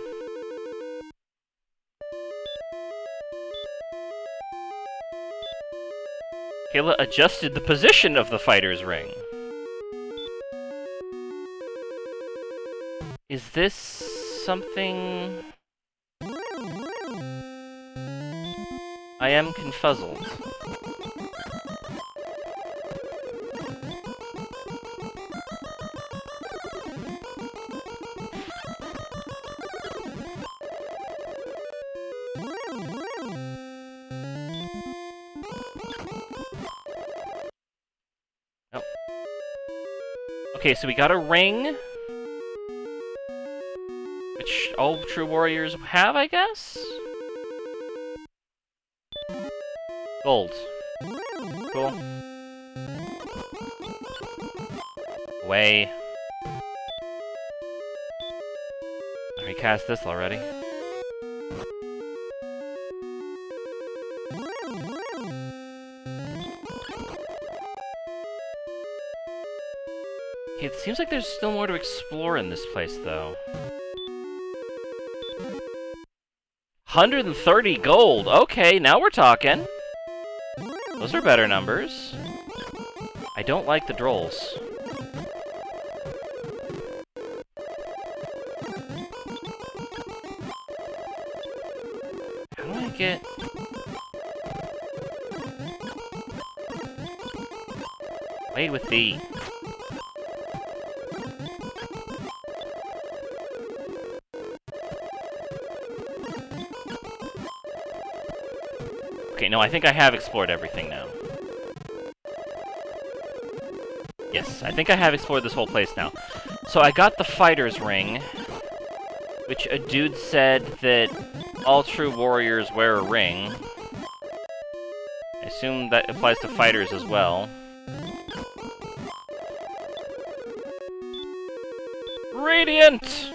Kayla adjusted the position of the Fighter's Ring. Is this something... I am confuzzled. Okay, so we got a ring. Which all true warriors have, I guess? Gold. Cool. Away. I recast this already. Okay, it seems like there's still more to explore in this place, though. 130 gold! Okay, now we're talking! Those are better numbers. I don't like the drolls. How do I get... Away with thee. Okay, no, I think I have explored everything now. Yes, I think I have explored this whole place now. So I got the fighter's ring, which a dude said that all true warriors wear a ring. I assume that applies to fighters as well. Radiant!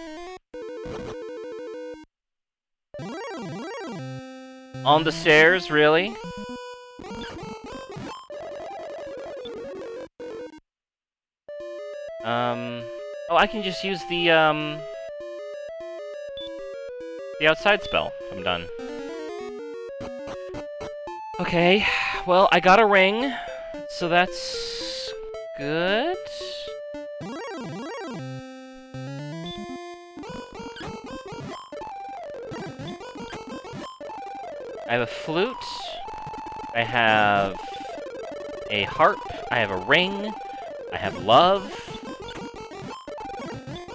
On the stairs, really? Oh, I can just use the outside spell if I'm done. Okay, well, I got a ring, so that's good. I have a flute, I have a harp, I have a ring, I have love,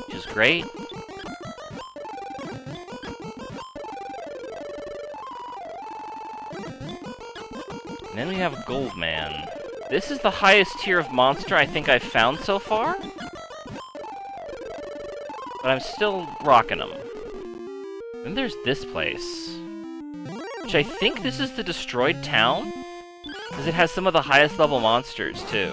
which is great. And then we have Goldman. This is the highest tier of monster I think I've found so far. But I'm still rocking them. Then there's this place. Which I think this is the destroyed town? Because it has some of the highest level monsters, too.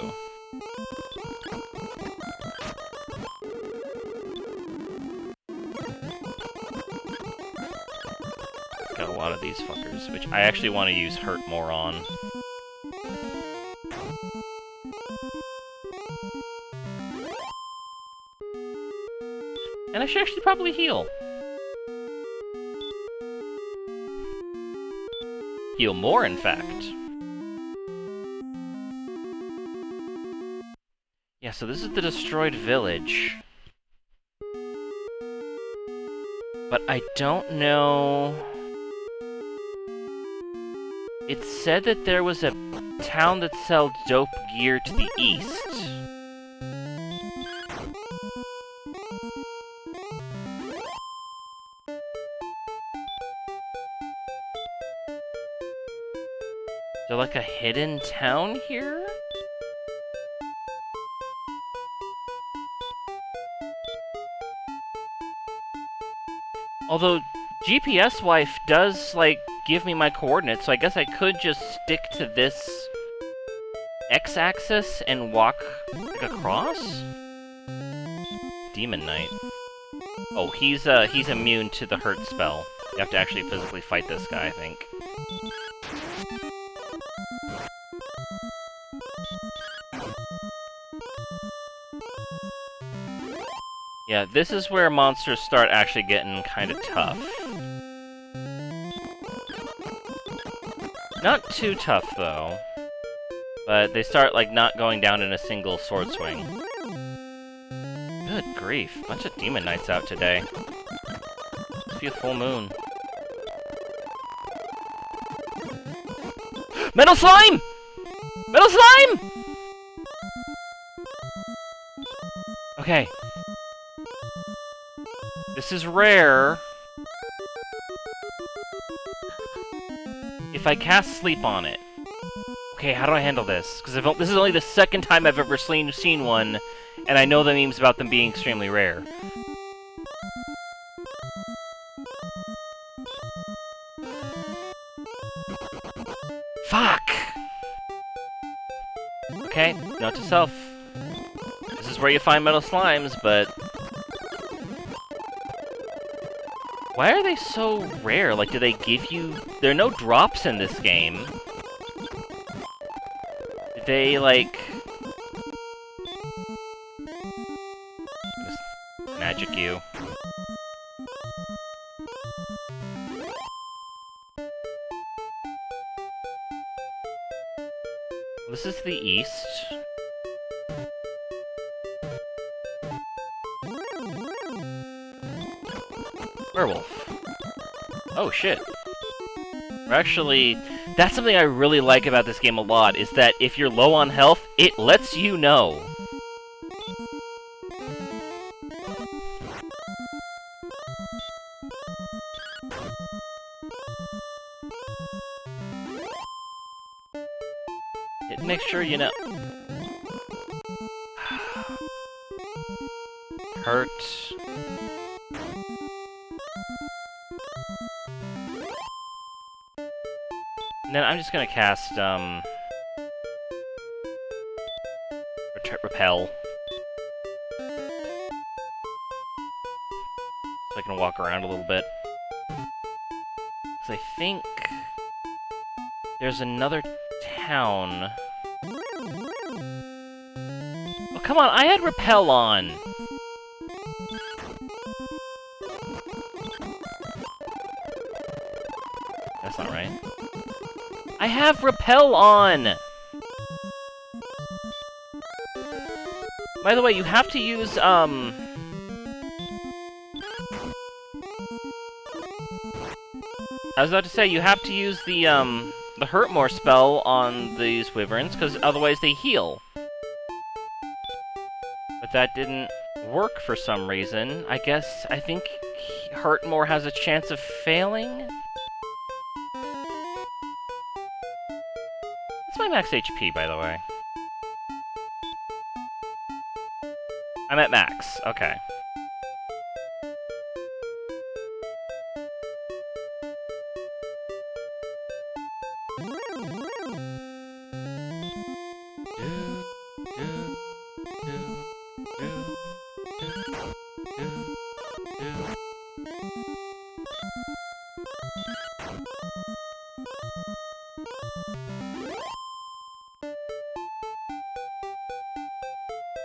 Got a lot of these fuckers, which I actually want to use Hurt more on. And I should actually probably heal. Heal more, in fact. Yeah, so this is the destroyed village. But I don't know... It said that there was a town that sold dope gear to the east. Is there like a hidden town here? Although, GPS Wife does, like, give me my coordinates, so I guess I could just stick to this X-axis and walk, like, across? Demon Knight. Oh, he's immune to the hurt spell. You have to actually physically fight this guy, I think. Yeah, this is where monsters start actually getting kind of tough. Not too tough, though. But they start, like, not going down in a single sword swing. Good grief. Bunch of Demon Knights out today. Must be a full moon. Metal Slime! Metal Slime! Okay. This is rare. If I cast Sleep on it. Okay, how do I handle this? Because this is only the second time I've ever seen one And I know the memes about them being extremely rare. Fuck! Okay, note to self. This is where you find metal slimes, but... Why are they so rare? Like, do they give you... There are no drops in this game. Did they, like... Just magic you. This is the east. Werewolf. Oh, shit. We're actually... That's something I really like about this game a lot, is that if you're low on health, it lets you know. Make sure you know. Hurt. And then I'm just gonna cast, Repel. So I can walk around a little bit. Because I think there's another town. Oh, come on, I had Repel on! That's not right. I have Repel on! By the way, you have to use, I was about to say, you have to use the Hurt More spell on these wyverns, because otherwise they heal. But that didn't work for some reason. I think Hurt More has a chance of failing? What's my max HP, by the way? I'm at max, okay.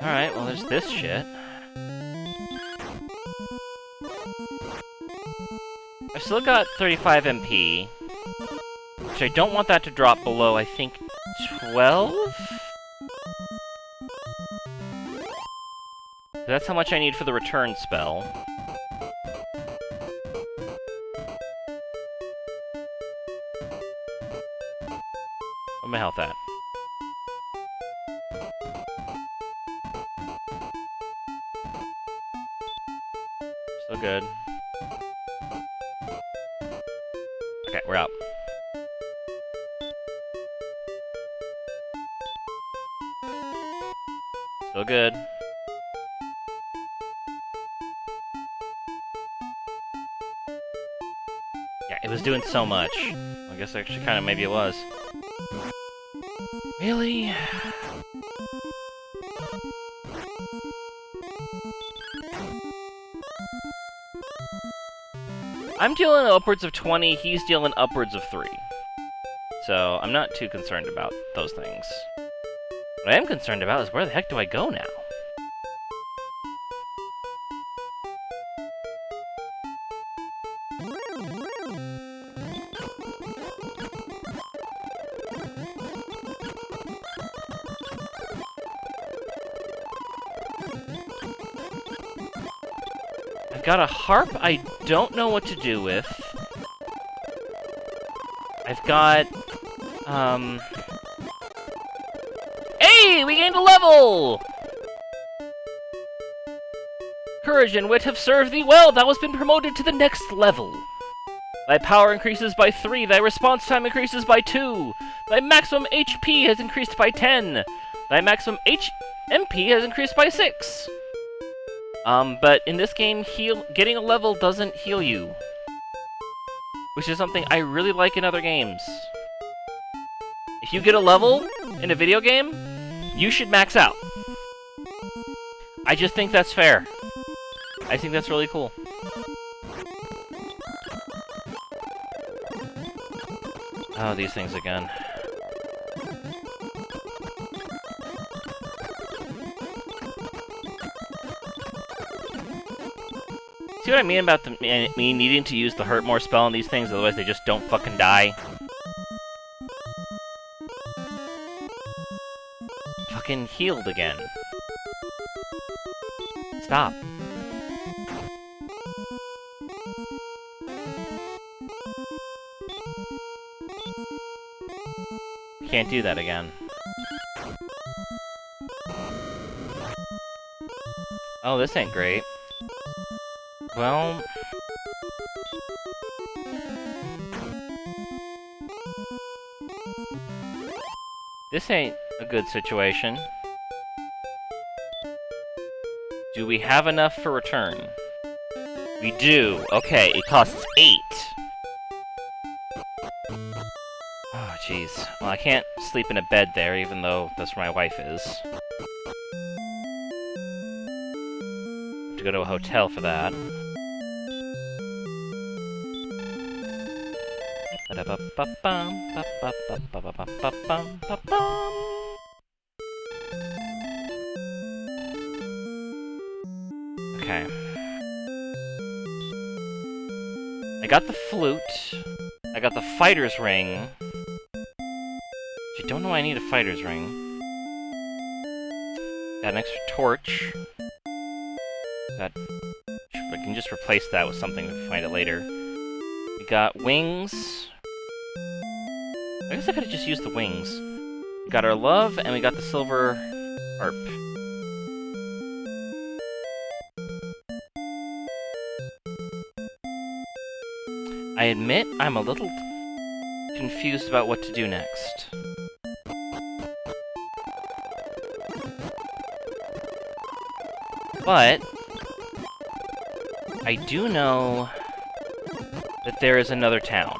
Alright, well there's this shit. I've still got 35 MP, which I don't want that to drop below, I think, 12? That's how much I need for the return spell. Where's my health at? Still good. Okay, we're up. Still good. Yeah, it was doing so much. I guess actually kind of maybe it was. Really? I'm dealing upwards of 20, he's dealing upwards of 3. So, I'm not too concerned about those things. What I am concerned about is where the heck do I go now? I've got a harp I don't know what to do with. I've got, Hey! We gained a level! Courage and wit have served thee well. Thou hast been promoted to the next level. Thy power increases by 3. Thy response time increases by 2. Thy maximum HP has increased by 10. thy maximum HP has increased by 6. But in this game, getting a level doesn't heal you. Which is something I really like in other games. If you get a level in a video game, you should max out. I just think that's fair. I think that's really cool. Oh, these things again. See what I mean about me needing to use the Hurt More spell on these things, otherwise they just don't fucking die? Fucking healed again. Stop. Can't do that again. Oh, this ain't great. Well... this ain't a good situation. Do we have enough for return? We do. Okay, it costs 8. Oh, jeez. Well, I can't sleep in a bed there, even though that's where my wife is. Have to go to a hotel for that. Okay. I got the flute. I got the fighter's ring. I don't know why I need a fighter's ring. Got an extra torch. Got... I can just replace that with something to find it later. We got wings. I guess I could have just used the wings. We got our love, and we got the silver harp. I admit I'm a little confused about what to do next. But I do know that there is another town.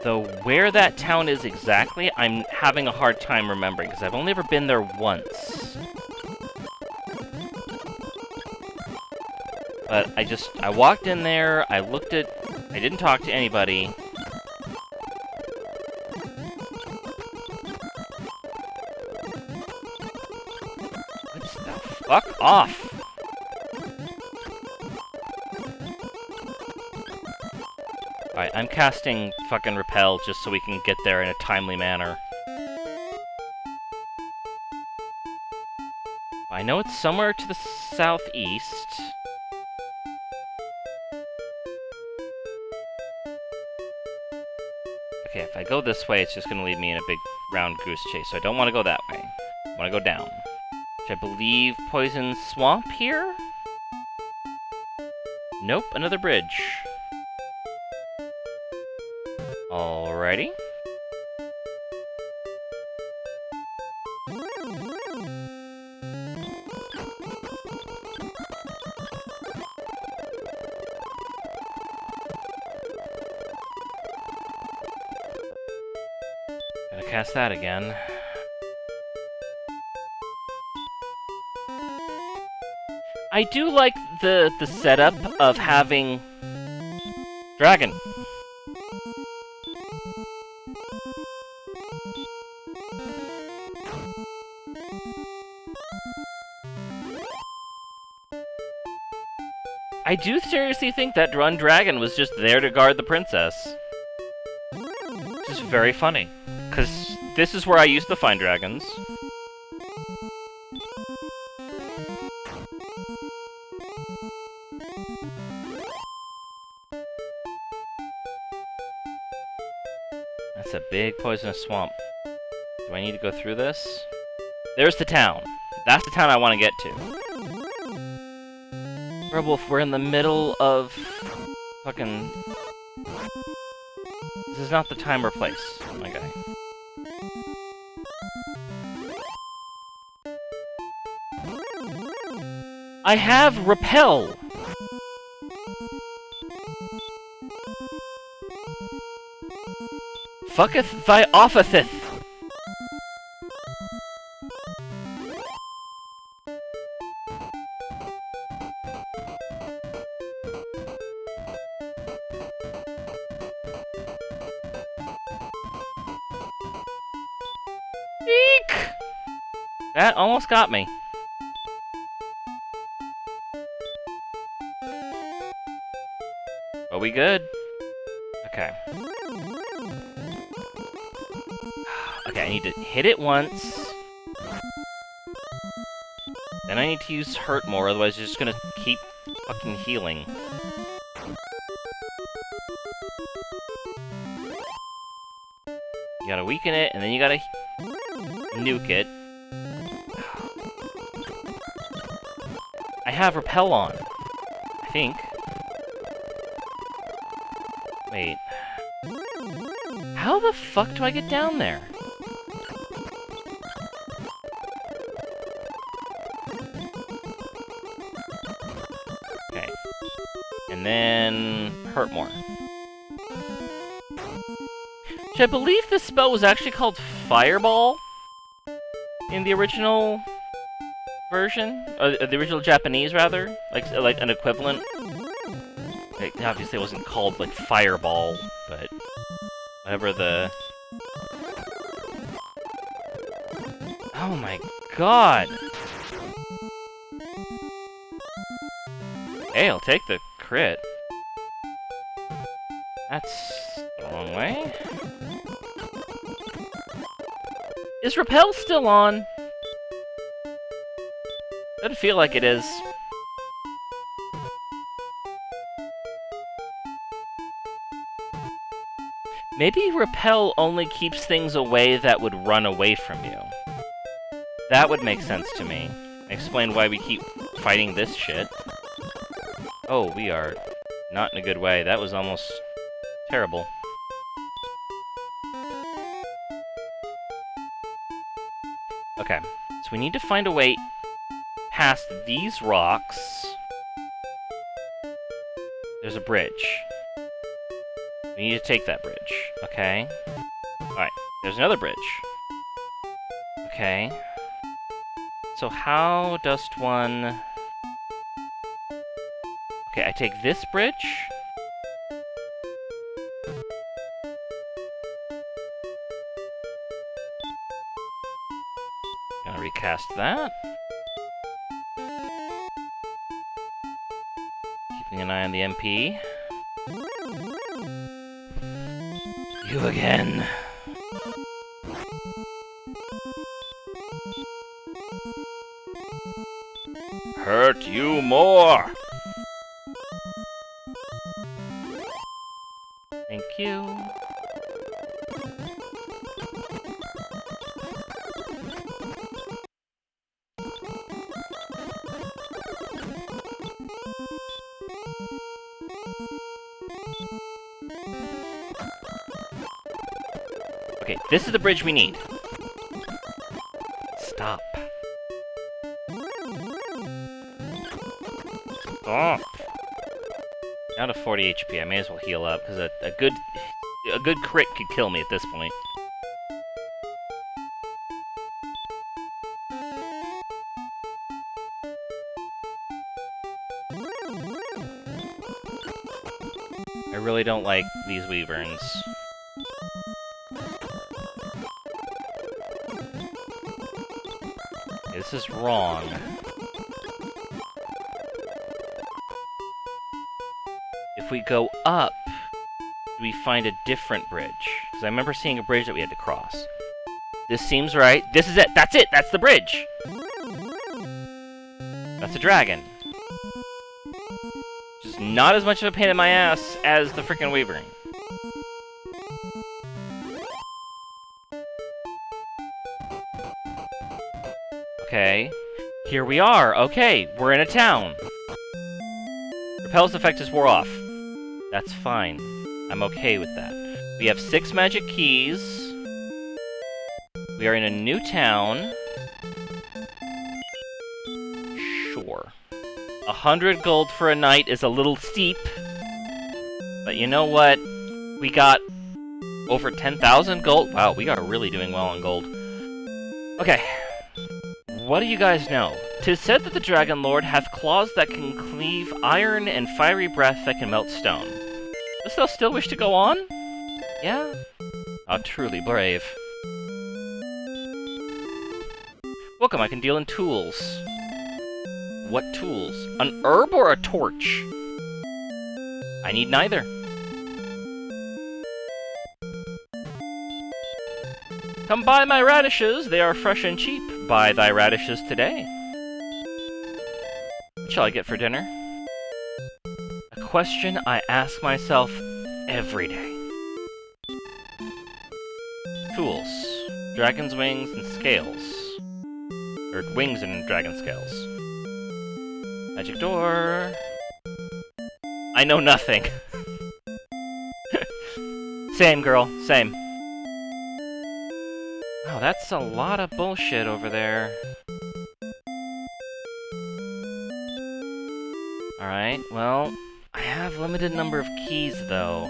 Though where that town is exactly, I'm having a hard time remembering, because I've only ever been there once. But I walked in there, I didn't talk to anybody. What the fuck off? Alright, I'm casting fucking Repel just so we can get there in a timely manner. I know it's somewhere to the southeast. Okay, if I go this way, it's just gonna lead me in a big round goose chase, so I don't want to go that way. I want to go down. Which I believe Poison Swamp here? Nope, another bridge. Alrighty. Gotta cast that again. I do like the setup of having dragon. I do seriously think that one dragon was just there to guard the princess. Which is very funny, because this is where I used to find dragons. That's a big poisonous swamp. Do I need to go through this? There's the town. That's the town I want to get to. Werewolf, we're in the middle of fucking... This is not the time or place, my guy. I have repel! Fucketh thy offetheth! Eek! That almost got me. Are we good? Okay. Okay, I need to hit it once. Then I need to use hurt more, otherwise it's just gonna keep fucking healing. You gotta weaken it, and then you gotta nuke it. I have repel on. I think. Wait. How the fuck do I get down there? Okay. And then hurt more. Which I believe this spell was actually called Fireball in the original version, or the original Japanese rather, like an equivalent. Like, obviously, it wasn't called like Fireball, but whatever the. Oh my god! Hey, I'll take the crit. That's the wrong way. Is repel still on? Doesn't feel like it is. Maybe repel only keeps things away that would run away from you. That would make sense to me. Explain why we keep fighting this shit. Oh, we are not in a good way. That was almost terrible. Okay, so we need to find a way past these rocks. There's a bridge. We need to take that bridge, okay? Alright, there's another bridge. Okay. So how does one... Okay, I take this bridge. Gonna recast that. Keeping an eye on the MP. You again. Hurt you more. Thank you. Okay, this is the bridge we need. Stop. Stop. Down to 40 HP. I may as well heal up because a good crit could kill me at this point. I really don't like these wyverns. This is wrong. If we go up, do we find a different bridge? Because I remember seeing a bridge that we had to cross. This seems right. This is it! That's it! That's the bridge! That's a dragon. Just not as much of a pain in my ass as the frickin' wyvern. Okay. Here we are. Okay, we're in a town. Repel's effect is wore off. That's fine. I'm okay with that. We have 6 magic keys. We are in a new town. Sure. 100 gold for a night is a little steep. But you know what? We got over 10,000 gold. Wow, we are really doing well on gold. Okay. What do you guys know? 'Tis said that the Dragon Lord hath claws that can cleave iron and fiery breath that can melt stone. Dost thou still wish to go on? Yeah? How truly brave. Welcome, I can deal in tools. What tools? An herb or a torch? I need neither. Come buy my radishes, they are fresh and cheap. Buy thy radishes today. What shall I get for dinner? A question I ask myself every day. Tools. Dragon's wings and scales. Or wings and dragon scales. Magic door. I know nothing. Same, girl. Same. Wow, that's a lot of bullshit over there. Alright, well, I have limited number of keys, though.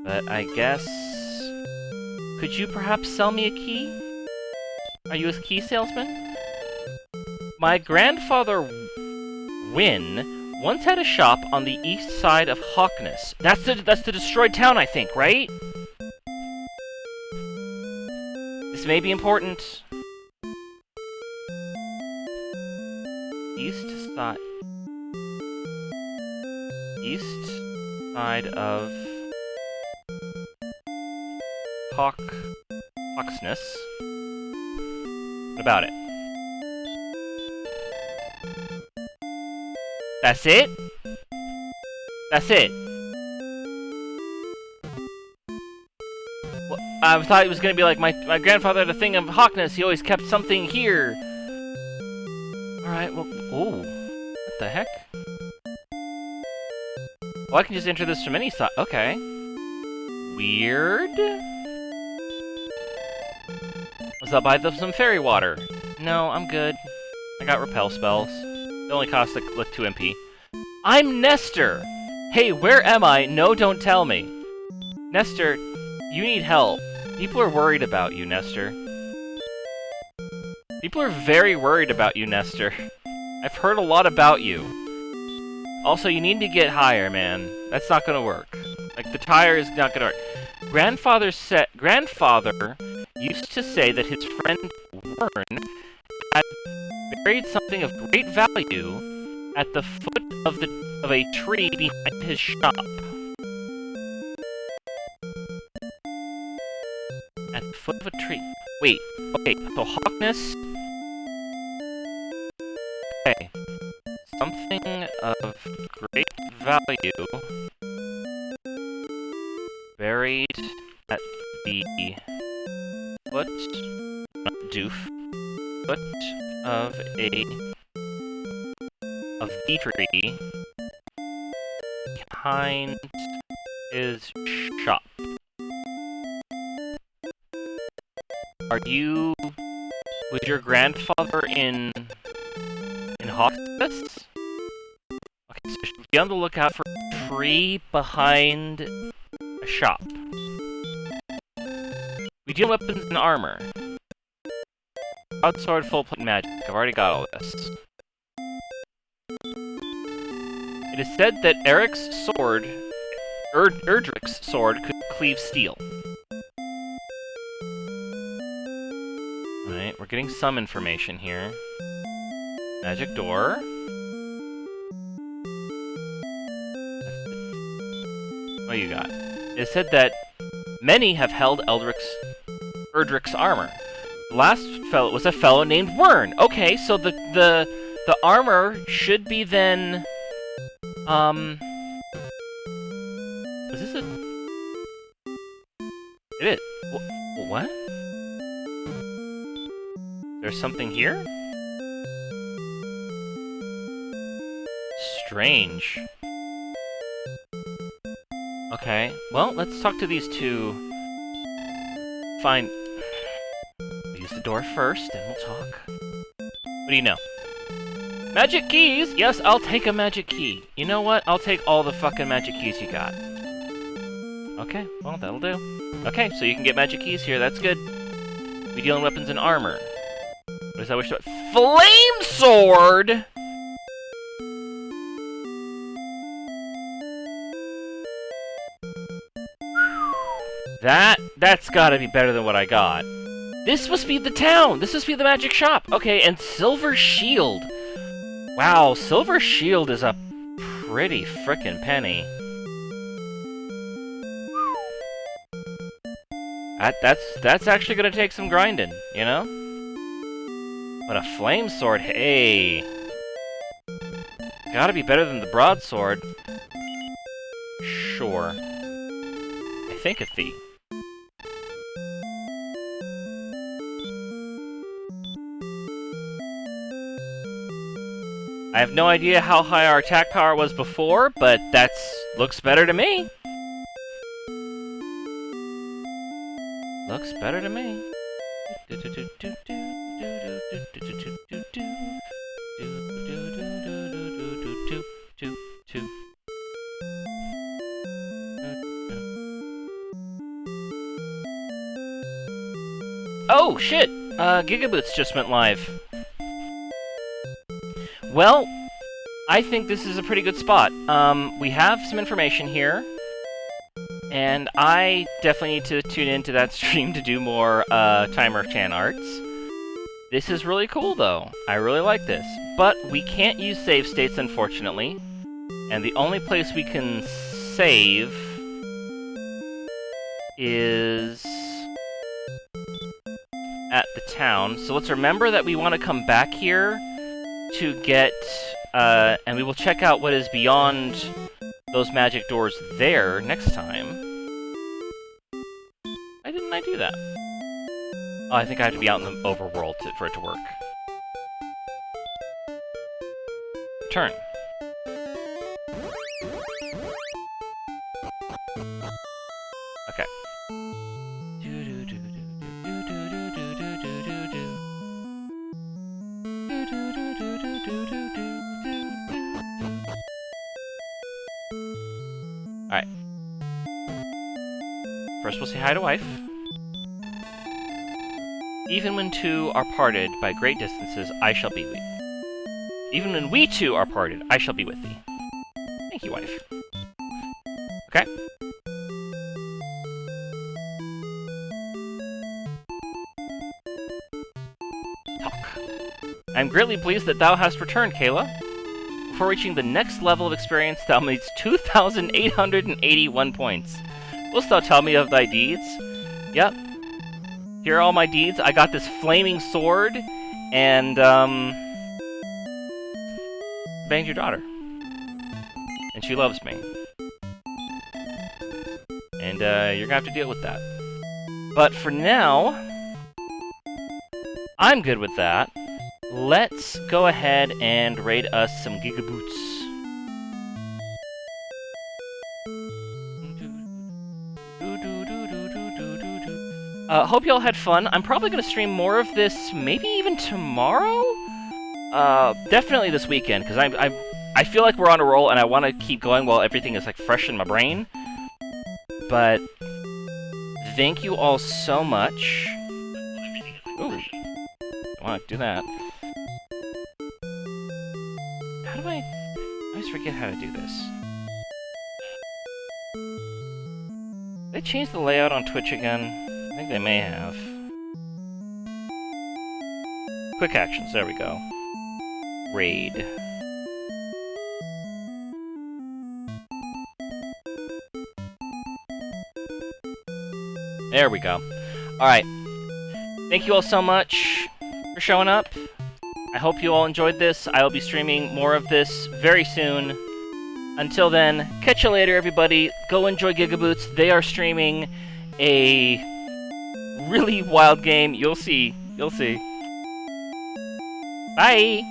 But I guess... Could you perhaps sell me a key? Are you a key salesman? My grandfather, Wynn, once had a shop on the east side of Hawkness. That's the destroyed town, I think, right? This may be important. East side of Hawksness. What about it? That's it? That's it. Well, I thought it was gonna be like my grandfather had a thing of Hawkness. He always kept something here. Alright, well... Ooh. What the heck? Oh, I can just enter this from any side. Okay. Weird. Was that buy some fairy water? No, I'm good. I got repel spells. It only costs like 2 MP. I'm Nestor! Hey, where am I? No, don't tell me. Nestor, you need help. People are worried about you, Nestor. People are very worried about you, Nestor. I've heard a lot about you. Also, you need to get higher, man. That's not gonna work. Like, the tire is not gonna work. Grandfather used to say that his friend Wern had buried something of great value at the foot of a tree behind his shop. At the foot of a tree. Wait, okay, so Hawkness. Okay. Something of great value buried at the foot, not doof, foot of the tree behind his shop. Was your grandfather in Hawkness? Okay, so be on the lookout for a tree behind a shop. We deal weapons and armor. Broadsword, full plate magic. I've already got all this. It is said that Eric's sword, Erdrick's sword, could cleave steel. Alright, we're getting some information here. Magic door. What do you got? It said that many have held Erdrick's armor. The last fellow was a fellow named Wern. Okay, so the armor should be then is this a... It is. What? There's something here? Strange. Okay, well, let's talk to these two. Fine. We'll use the door first, and we'll talk. What do you know? Magic keys! Yes, I'll take a magic key. You know what? I'll take all the fucking magic keys you got. Okay, well, that'll do. Okay, so you can get magic keys here. That's good. We deal in weapons and armor. What is that? Wish to... Flame sword! That's gotta be better than what I got. This must be the town! This must be the magic shop! Okay, and Silver Shield. Wow, Silver Shield is a pretty frickin' penny. That's actually gonna take some grinding, you know? But a flame sword, hey! Gotta be better than the broadsword. Sure. I think a thief. I have no idea how high our attack power was before, but looks better to me. Looks better to me. Oh, shit! Gigaboots just went live. Well, I think this is a pretty good spot. We have some information here, and I definitely need to tune into that stream to do more Timer Chan arts. This is really cool, though. I really like this. But we can't use save states, unfortunately. And the only place we can save is at the town. So let's remember that we want to come back here to get, and we will check out what is beyond those magic doors there next time. Why didn't I do that? Oh, I think I have to be out in the overworld for it to work. Turn. Okay. Alright. First we'll say hi to wife. Even when two are parted by great distances, I shall be with thee. Even when we two are parted, I shall be with thee. Thank you, wife. Okay. Talk. I am greatly pleased that thou hast returned, Kayla. Before reaching the next level of experience, thou needs 2,881 points. Wilt thou tell me of thy deeds? Yep. Here are all my deeds. I got this flaming sword, and, banged your daughter. And she loves me. And, you're gonna have to deal with that. But for now, I'm good with that. Let's go ahead and raid us some Gigaboots. Hope y'all had fun. I'm probably going to stream more of this, maybe even tomorrow? Definitely this weekend, because I feel like we're on a roll, and I want to keep going while everything is, like, fresh in my brain. But thank you all so much. Ooh, I want to do that. How do I always forget how to do this. Did they change the layout on Twitch again? I think they may have. Quick actions, there we go. Raid. There we go. Alright. Thank you all so much for showing up. I hope you all enjoyed this. I will be streaming more of this very soon. Until then, catch you later, everybody. Go enjoy Gigaboots. They are streaming a really wild game. You'll see. You'll see. Bye!